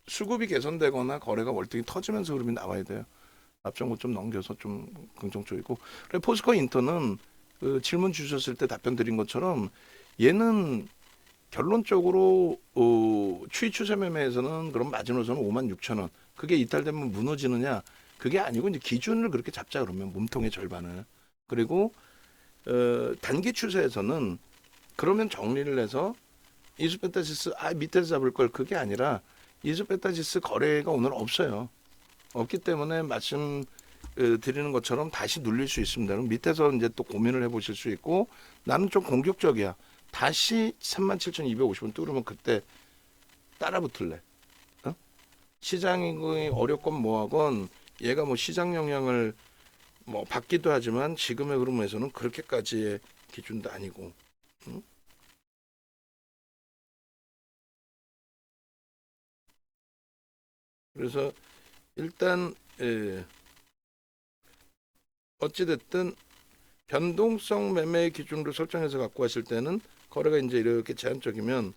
수급이 개선되거나 거래가 월등히 터지면서 흐름이 나와야 돼요. 앞전고 좀 넘겨서 좀 긍정적이고. 그리고 포스코 인터는 그 질문 주셨을 때 답변 드린 것처럼 얘는 결론적으로 추이 추세 매매에서는 그럼 마지노선은 56,000원. 그게 이탈되면 무너지느냐? 그게 아니고 이제 기준을 그렇게 잡자 그러면 몸통의 절반을. 그리고 단기 추세에서는 그러면 정리를 해서 이수페타시스 밑에서 잡을 걸 그게 아니라 이수페타시스 거래가 오늘 없어요. 없기 때문에 말씀 드리는 것처럼 다시 눌릴 수 있습니다. 그럼 밑에서 이제 또 고민을 해보실 수 있고 나는 좀 공격적이야. 다시 37,250원 뚫으면 그때 따라 붙을래. 어? 시장이 어렵건 뭐하건 얘가 뭐 시장 영향을 뭐 받기도 하지만 지금의 흐름에서는 그렇게까지의 기준도 아니고. 응? 그래서 일단 어찌됐든 변동성 매매 기준으로 설정해서 갖고 가실 때는 거래가 이제 이렇게 제한적이면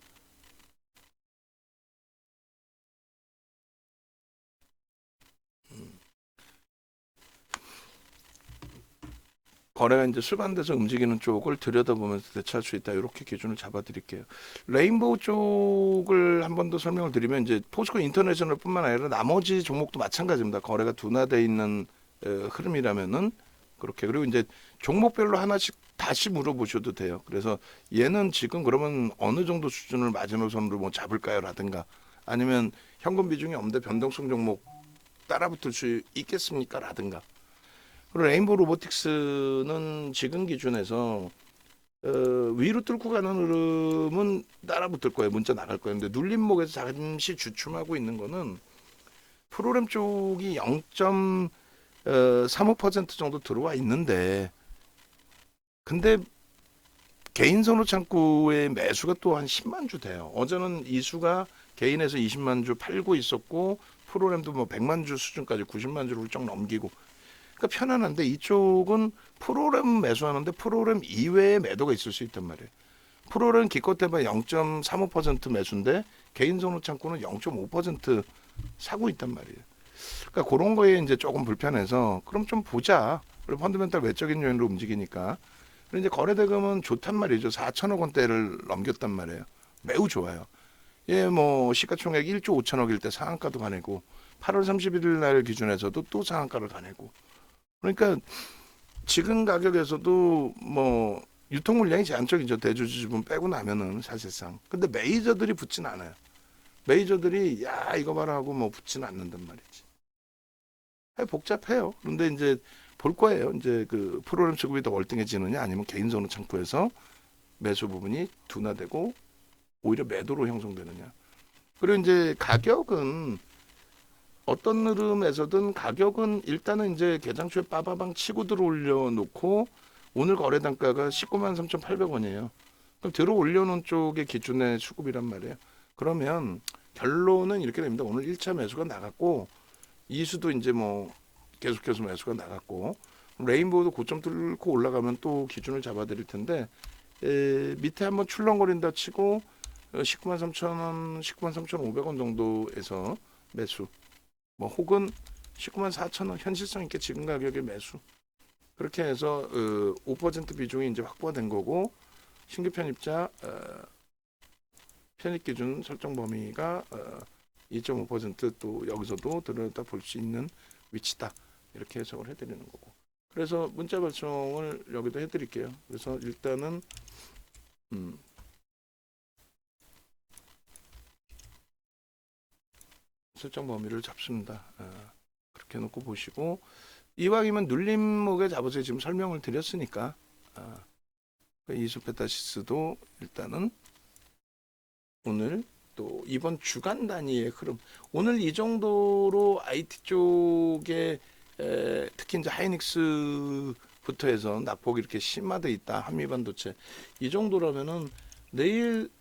거래가 이제 수반돼서 움직이는 쪽을 들여다보면서 대처할 수 있다. 이렇게 기준을 잡아드릴게요. 레인보우 쪽을 한 번 더 설명을 드리면 이제 포스코 인터내셔널뿐만 아니라 나머지 종목도 마찬가지입니다. 거래가 둔화돼 있는 흐름이라면은 그렇게 그리고 이제 종목별로 하나씩 다시 물어보셔도 돼요. 그래서 얘는 지금 그러면 어느 정도 수준을 마지노선으로 뭐 잡을까요?라든가 아니면 현금 비중이 없는데 변동성 종목 따라붙을 수 있겠습니까?라든가. 그리고 레인보우 로보틱스는 지금 기준에서 위로 뚫고 가는 흐름은 따라붙을 거예요. 문자 나갈 거예요. 근데 눌림목에서 잠시 주춤하고 있는 거는 프로그램 쪽이 0.35% 정도 들어와 있는데 근데 개인 선호 창구의 매수가 또 한 10만 주 돼요. 어제는 이수가 개인에서 20만 주 팔고 있었고 프로그램도 뭐 100만 주 수준까지 90만 주를 훌쩍 넘기고 그러니까 편안한데 이쪽은 프로그램 매수하는데 프로그램 이외의 매도가 있을 수 있단 말이에요. 프로그램 기껏해봐 0.35% 매수인데 개인 선호 창구는 0.5% 사고 있단 말이에요. 그러니까 그런 거에 이제 조금 불편해서 그럼 좀 보자. 그리고 펀드멘탈 외적인 요인으로 움직이니까. 그리고 이제 거래대금은 좋단 말이죠. 4천억 원대를 넘겼단 말이에요. 매우 좋아요. 예, 뭐 시가총액 1조 5천억일 때 상한가도 가내고 8월 31일 날 기준에서도 또 상한가를 가내고 그러니까 지금 가격에서도 뭐 유통 물량이 제한적이죠. 대주주 지분 빼고 나면은 사실상. 근데 메이저들이 붙진 않아요. 메이저들이 야 이거 봐라 하고 뭐 붙지는 않는단 말이지. 복잡해요. 그런데 이제 볼 거예요. 이제 그 프로그램 수급이 더 월등해지느냐 아니면 개인 선호 창구에서 매수 부분이 둔화되고 오히려 매도로 형성되느냐. 그리고 이제 가격은 어떤 흐름에서든 가격은 일단은 이제 개장초에 빠바방 치고 들어 올려놓고 오늘 거래 단가가 19만 3,800원이에요. 그럼 들어 올려놓은 쪽의 기준의 수급이란 말이에요. 그러면 결론은 이렇게 됩니다. 오늘 1차 매수가 나갔고 이수도 이제 뭐 계속해서 매수가 나갔고 레인보우도 고점 뚫고 올라가면 또 기준을 잡아드릴 텐데 밑에 한번 출렁거린다 치고 19만 3천 원, 19만 3,500원 정도에서 매수. 뭐 혹은 19만 4천 원 현실성 있게 지금 가격에 매수. 그렇게 해서 5% 비중이 이제 확보가 된 거고 신규 편입자 편입 기준 설정 범위가 2.5%또 여기서도 들여다 볼 수 있는 위치다. 이렇게 해석을 해드리는 거고. 그래서 문자 발송을 여기도 해드릴게요. 그래서 일단은 설정 범위를 잡습니다. 그렇게 해놓고 보시고 이왕이면 눌림목에 잡으세요. 지금 설명을 드렸으니까 이소페타시스도 일단은 오늘 또 이번 주간 단위의 흐름 오늘 이 정도로 IT 쪽에 특히 이제 하이닉스부터 해서 낙폭이 이렇게 심화돼 있다. 한미반도체 이 정도라면은 내일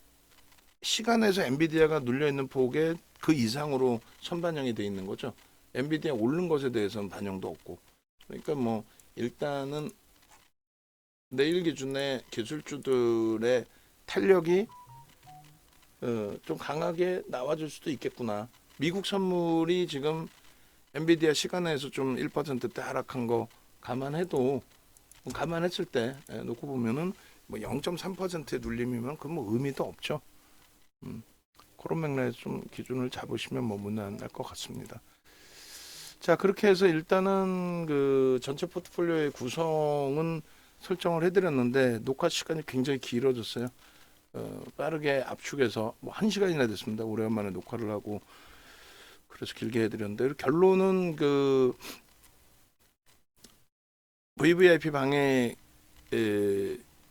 시간에서 엔비디아가 눌려 있는 폭에 그 이상으로 선반영이 돼 있는 거죠. 엔비디아 오른 것에 대해서는 반영도 없고. 그러니까 뭐 일단은 내일 기준에 기술주들의 탄력이 좀 강하게 나와줄 수도 있겠구나. 미국 선물이 지금 엔비디아 시간에서 좀 1%대 하락한 거 감안했을 때 놓고 보면은 뭐 0.3%의 눌림이면 그 뭐 의미도 없죠. 그런 맥락에서 좀 기준을 잡으시면 뭐 무난할 것 같습니다. 자, 그렇게 해서 일단은 그 전체 포트폴리오의 구성은 설정을 해드렸는데 녹화 시간이 굉장히 길어졌어요. 빠르게 압축해서 뭐 1시간이나 됐습니다. 오래간만에 녹화를 하고 그래서 길게 해드렸는데 결론은 그 VVIP 방에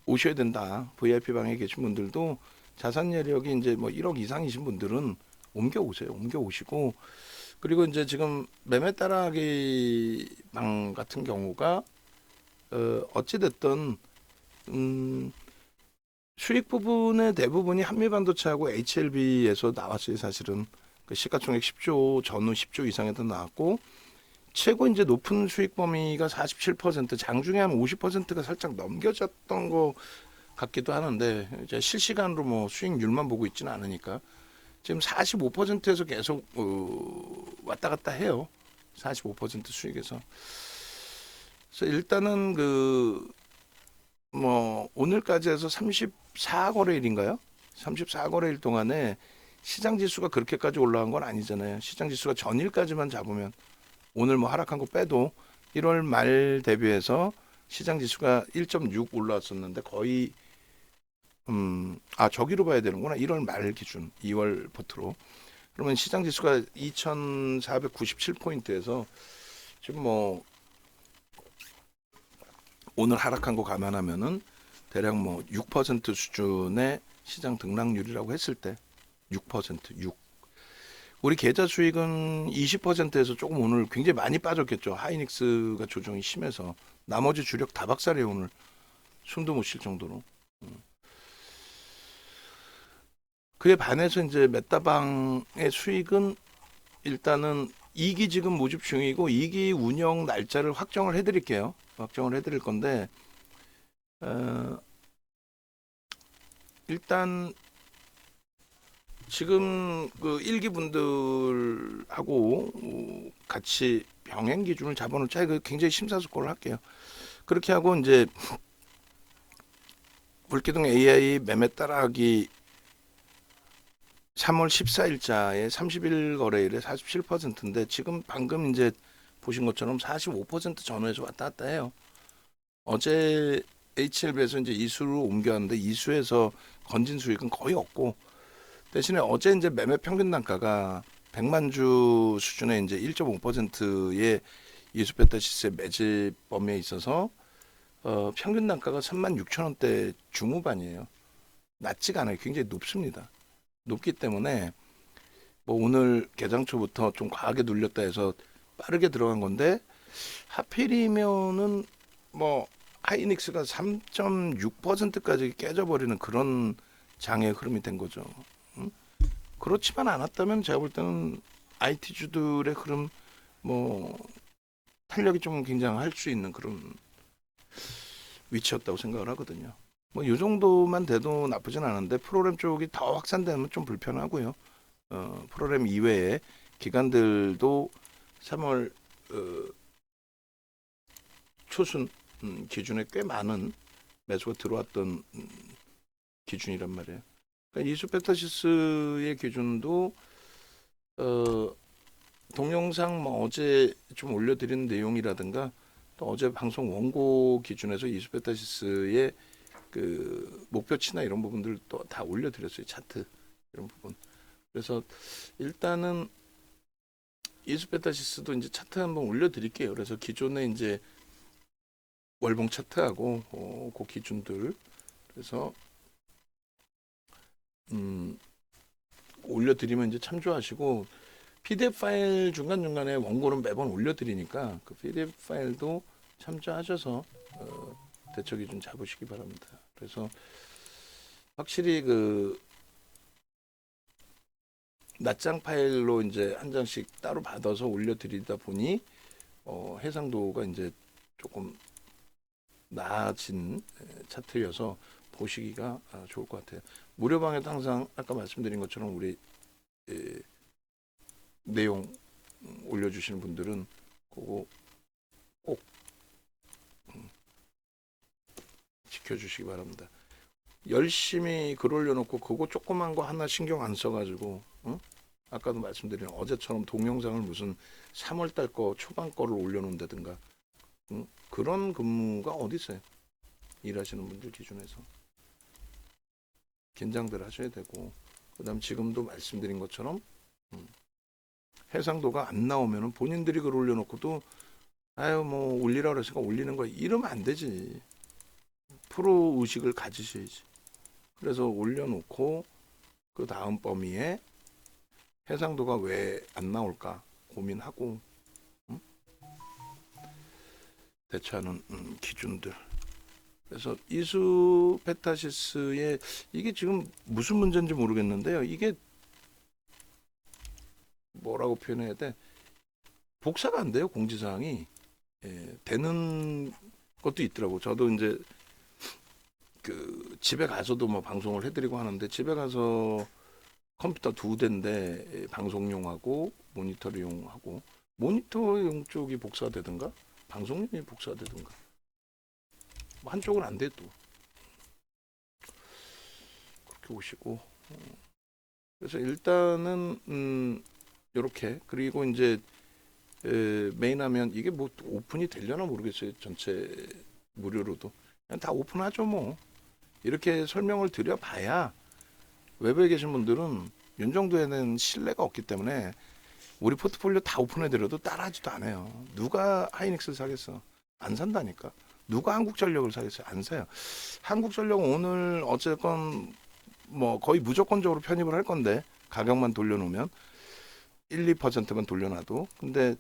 오셔야 된다. VIP 방에 계신 분들도 자산 여력이 이제 뭐 1억 이상이신 분들은 옮겨오세요. 옮겨오시고 그리고 이제 지금 매매 따라하기 방 같은 경우가 어찌됐든 수익 부분의 대부분이 한미반도체하고 HLB에서 나왔어요. 사실은 그 시가총액 10조 전후 10조 이상에도 나왔고 최고 이제 높은 수익 범위가 47% 장중에 한 50%가 살짝 넘겨졌던 거 같기도 하는데 이제 실시간으로 뭐 수익률만 보고 있지는 않으니까 지금 45%에서 계속 왔다 갔다 해요. 45% 수익에서. 그래서 일단은 그 뭐 오늘까지 해서 34거래일인가요? 34거래일 동안에 시장 지수가 그렇게까지 올라간 건 아니잖아요. 시장 지수가 전일까지만 잡으면 오늘 뭐 하락한 거 빼도 1월 말 대비해서 시장 지수가 1.6 올라왔었는데 거의 저기로 봐야 되는구나. 1월 말 기준 2월 버트로. 그러면 시장 지수가 2,497포인트에서 지금 뭐 오늘 하락한 거 감안하면은 대략 뭐 6% 수준의 시장 등락률이라고 했을 때 6%. 우리 계좌 수익은 20%에서 조금 오늘 굉장히 많이 빠졌겠죠. 하이닉스가 조정이 심해서 나머지 주력 다 박살이에요. 오늘 숨도 못 쉴 정도로. 그에 반해서 이제 메타방의 수익은 일단은 2기 지금 모집 중이고 2기 운영 날짜를 확정을 해드릴게요. 확정을 해드릴 건데 일단 지금 그 1기 분들하고 같이 병행 기준을 잡아놓자. 이거 굉장히 심사숙고를 할게요. 그렇게 하고 이제 불기둥 AI 매매 따라하기 3월 14일자에 30일 거래일에 47%인데 지금 방금 이제 보신 것처럼 45% 전후에서 왔다 갔다 해요. 어제 HLB에서 이제 이수로 옮겼는데 이수에서 건진 수익은 거의 없고 대신에 어제 이제 매매 평균 단가가 100만 주 수준의 이제 1.5%의 이수페타시스의 매집 범위에 있어서 평균 단가가 36,000원대 중후반이에요. 낮지가 않아요. 굉장히 높습니다. 높기 때문에 뭐 오늘 개장 초부터 좀 과하게 눌렸다 해서 빠르게 들어간 건데 하필이면은 뭐 하이닉스가 3.6%까지 깨져버리는 그런 장의 흐름이 된 거죠. 그렇지만 않았다면 제가 볼 때는 IT주들의 흐름 뭐 탄력이 좀 굉장할 수 있는 그런 위치였다고 생각을 하거든요. 뭐 이 정도만 돼도 나쁘진 않은데 프로그램 쪽이 더 확산되면 좀 불편하고요. 프로그램 이외에 기관들도 3월 초순 기준에 꽤 많은 매수가 들어왔던 기준이란 말이에요. 그러니까 이수페타시스의 기준도 동영상 뭐 어제 좀 올려드린 내용이라든가 또 어제 방송 원고 기준에서 이수페타시스의 그 목표치나 이런 부분들 또 다 올려드렸어요. 차트 이런 부분. 그래서 일단은 이수페타시스도 이제 차트 한번 올려드릴게요. 그래서 기존에 이제 월봉 차트하고 그 기준들 그래서 올려드리면 이제 참조하시고 PDF 파일 중간중간에 원고는 매번 올려드리니까 그 PDF 파일도 참조하셔서 대처 기준 잡으시기 바랍니다. 그래서 확실히 그 낱장 파일로 이제 한 장씩 따로 받아서 올려드리다 보니 해상도가 이제 조금 나아진 차트여서 보시기가 좋을 것 같아요. 무료방에도 항상 아까 말씀드린 것처럼 우리 내용 올려주시는 분들은 그거 꼭 지켜주시기 바랍니다. 열심히 글 올려놓고 그거 조그만 거 하나 신경 안 써가지고 아까도 말씀드린 어제처럼 동영상을 무슨 3월달 거 초반 거를 올려놓는다든가 그런 근무가 어디 있어요? 일하시는 분들 기준에서 긴장들 하셔야 되고 그다음 지금도 말씀드린 것처럼 해상도가 안 나오면은 본인들이 글 올려놓고도 아유 뭐 올리라 그랬으니까 올리는 거야 이러면 안 되지. 프로 의식을 가지셔야지. 그래서 올려놓고 그 다음 범위에 해상도가 왜 안 나올까 고민하고 대처하는 기준들. 그래서 이수페타시스의 이게 지금 무슨 문제인지 모르겠는데요. 이게 뭐라고 표현해야 돼? 복사가 안 돼요. 공지사항이. 되는 것도 있더라고. 저도 이제 그 집에 가서도 뭐 방송을 해드리고 하는데 집에 가서 컴퓨터 2대인데 방송용하고 모니터용하고 모니터용 쪽이 복사가 되든가 방송용이 복사가 되든가 뭐 한쪽은 안 돼도 그렇게 오시고 그래서 일단은 이렇게 그리고 이제 메인하면 이게 뭐 오픈이 되려나 모르겠어요. 전체 무료로도 그냥 다 오픈하죠 뭐. 이렇게 설명을 드려봐야 외부에 계신 분들은 이 정도에는 신뢰가 없기 때문에 우리 포트폴리오 다 오픈해드려도 따라하지도 않아요. 누가 하이닉스를 사겠어? 안 산다니까. 누가 한국전력을 사겠어요? 안 사요. 한국전력은 오늘 어쨌건 뭐 거의 무조건적으로 편입을 할 건데 가격만 돌려놓으면 1~2%만 돌려놔도 근데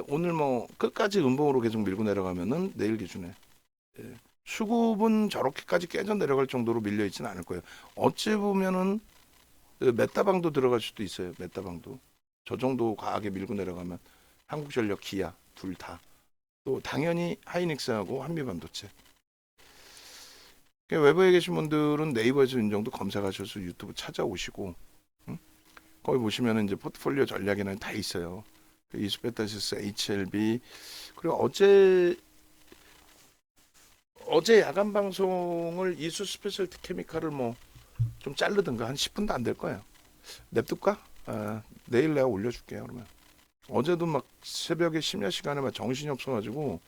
오늘 뭐 끝까지 음봉으로 계속 밀고 내려가면은 내일 기준에 수급은 저렇게까지 깨져 내려갈 정도로 밀려 있지는 않을 거예요. 어찌 보면은 메타방도 들어갈 수도 있어요. 메타방도 저 정도 과하게 밀고 내려가면 한국전력, 기아 둘 다. 또 당연히 하이닉스하고 한미반도체. 외부에 계신 분들은 네이버에서 윤정도 검색하셔서 유튜브 찾아오시고 거기 보시면 이제 포트폴리오 전략에는 다 있어요. 이수페타시스, HLB 그리고 어제 야간 방송을 이수 스페셜티 케미칼을 뭐 좀 자르든가 한 10분도 안 될 거예요. 냅둘까? 내일 내가 올려줄게요. 그러면 어제도 막 새벽에 심야 시간에 막 정신이 없어가지고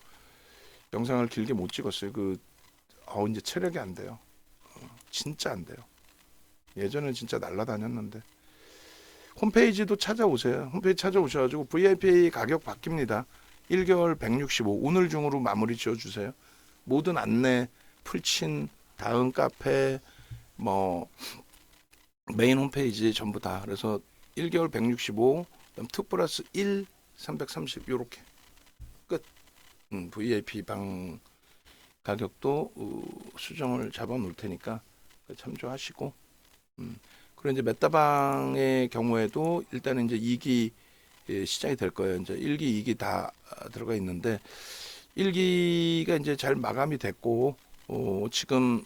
영상을 길게 못 찍었어요. 이제 체력이 안 돼요. 진짜 안 돼요. 예전에 진짜 날라다녔는데 홈페이지도 찾아오세요. 홈페이지 찾아오셔가지고 VIP 가격 바뀝니다. 1개월 165 오늘 중으로 마무리 지어주세요. 모든 안내, 풀친, 다음 카페, 뭐 메인 홈페이지 전부 다. 그래서 1개월 165, 그다음 2 플러스 1, 330 요렇게 끝. VIP 방 가격도 수정을 잡아 놓을 테니까 참조하시고. 그리고 이제 메타방의 경우에도 일단은 이제 2기 시작이 될 거예요. 이제 1기, 2기 다 들어가 있는데 1기가 이제 잘 마감이 됐고 지금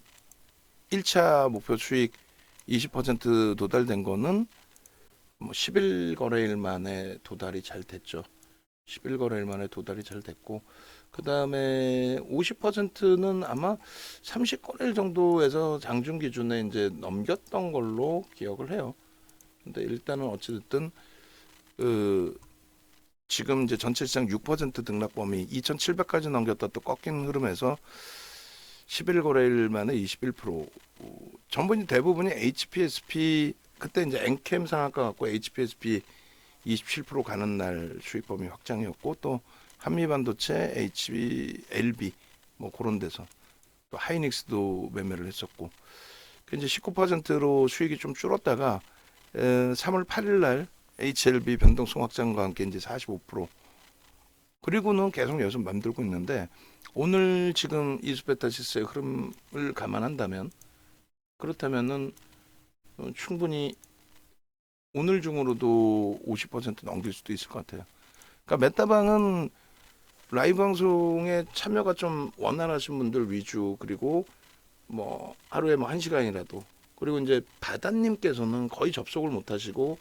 1차 목표 수익 20% 도달된 거는 뭐 10일 거래일 만에 도달이 잘 됐죠. 10일 거래일 만에 도달이 잘 됐고, 그 다음에 50%는 아마 30거래일 정도에서 장중 기준에 이제 넘겼던 걸로 기억을 해요. 근데 일단은 어찌됐든 지금 이제 전체 시장 6% 등락 범위 2,700까지 넘겼다 또 꺾인 흐름에서 11 거래일 만에 21%. 전부 이제 대부분이 HPSP 그때 이제 엔캠 상한가 갖고 HPSP 27% 가는 날 수익 범위 확장이었고, 또 한미 반도체, HLB 뭐 그런 데서 또 하이닉스도 매매를 했었고, 그 이제 19%로 수익이 좀 줄었다가 3월 8일 날 HLB 변동성 확장과 함께 이제 45%. 그리고는 계속 여기서 맘들고 있는데, 오늘 지금 이수베타시스의 흐름을 감안한다면, 그렇다면은 충분히 오늘 중으로도 50% 넘길 수도 있을 것 같아요. 그러니까 메타방은 라이브 방송에 참여가 좀 원활하신 분들 위주, 그리고 뭐 하루에 뭐 1시간이라도, 그리고 이제 바다님께서는 거의 접속을 못 하시고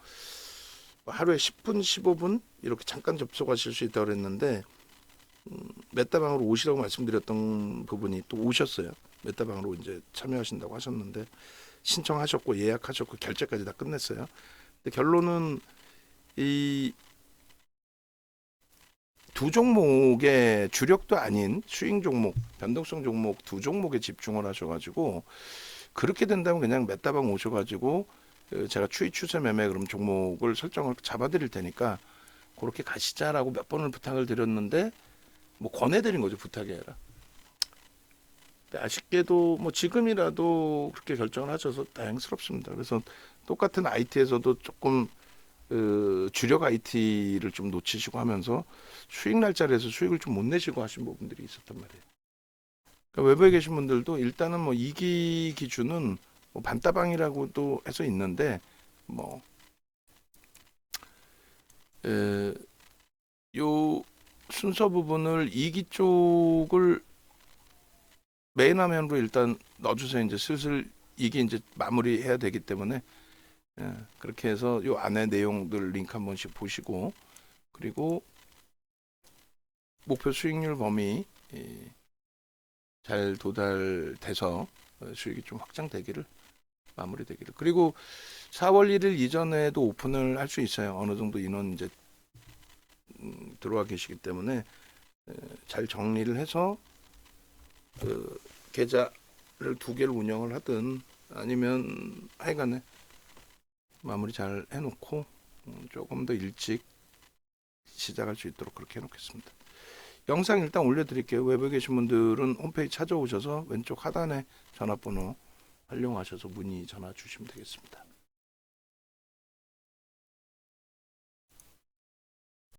하루에 10분, 15분 이렇게 잠깐 접속하실 수 있다고 그랬는데, 메타방으로 오시라고 말씀드렸던 부분이 또 오셨어요. 메타방으로 이제 참여하신다고 하셨는데 신청하셨고 예약하셨고 결제까지 다 끝냈어요. 근데 결론은 이 두 종목의 주력도 아닌 스윙 종목, 변동성 종목 두 종목에 집중을 하셔가지고, 그렇게 된다면 그냥 메타방 오셔가지고 제가 추세 매매 그럼 종목을 설정을 잡아드릴 테니까 그렇게 가시자라고 몇 번을 부탁을 드렸는데, 뭐 권해드린 거죠. 부탁이 아니라. 아쉽게도 뭐 지금이라도 그렇게 결정을 하셔서 다행스럽습니다. 그래서 똑같은 IT에서도 조금 주력 IT를 좀 놓치시고 하면서 수익 날짜에서 수익을 좀 못 내시고 하신 부분들이 있었단 말이에요. 그러니까 외부에 계신 분들도 일단은 뭐 2기 기준은 뭐 반다방이라고도 해서 있는데, 뭐 요 순서 부분을 2기 쪽을 메인 화면으로 일단 넣어주세요. 이제 슬슬 이게 이제 마무리해야 되기 때문에, 그렇게 해서 요 안에 내용들 링크 한 번씩 보시고, 그리고 목표 수익률 범위 잘 도달돼서 수익이 좀 확장되기를, 마무리되기를. 그리고 4월 1일 이전에도 오픈을 할 수 있어요. 어느 정도 인원 이제 들어와 계시기 때문에 잘 정리를 해서 계좌를 2개를 운영을 하든 아니면 하여간에 마무리 잘 해놓고 조금 더 일찍 시작할 수 있도록 그렇게 해놓겠습니다. 영상 일단 올려드릴게요. 외부에 계신 분들은 홈페이지 찾아오셔서 왼쪽 하단에 전화번호 활용하셔서 문의 전화 주시면 되겠습니다.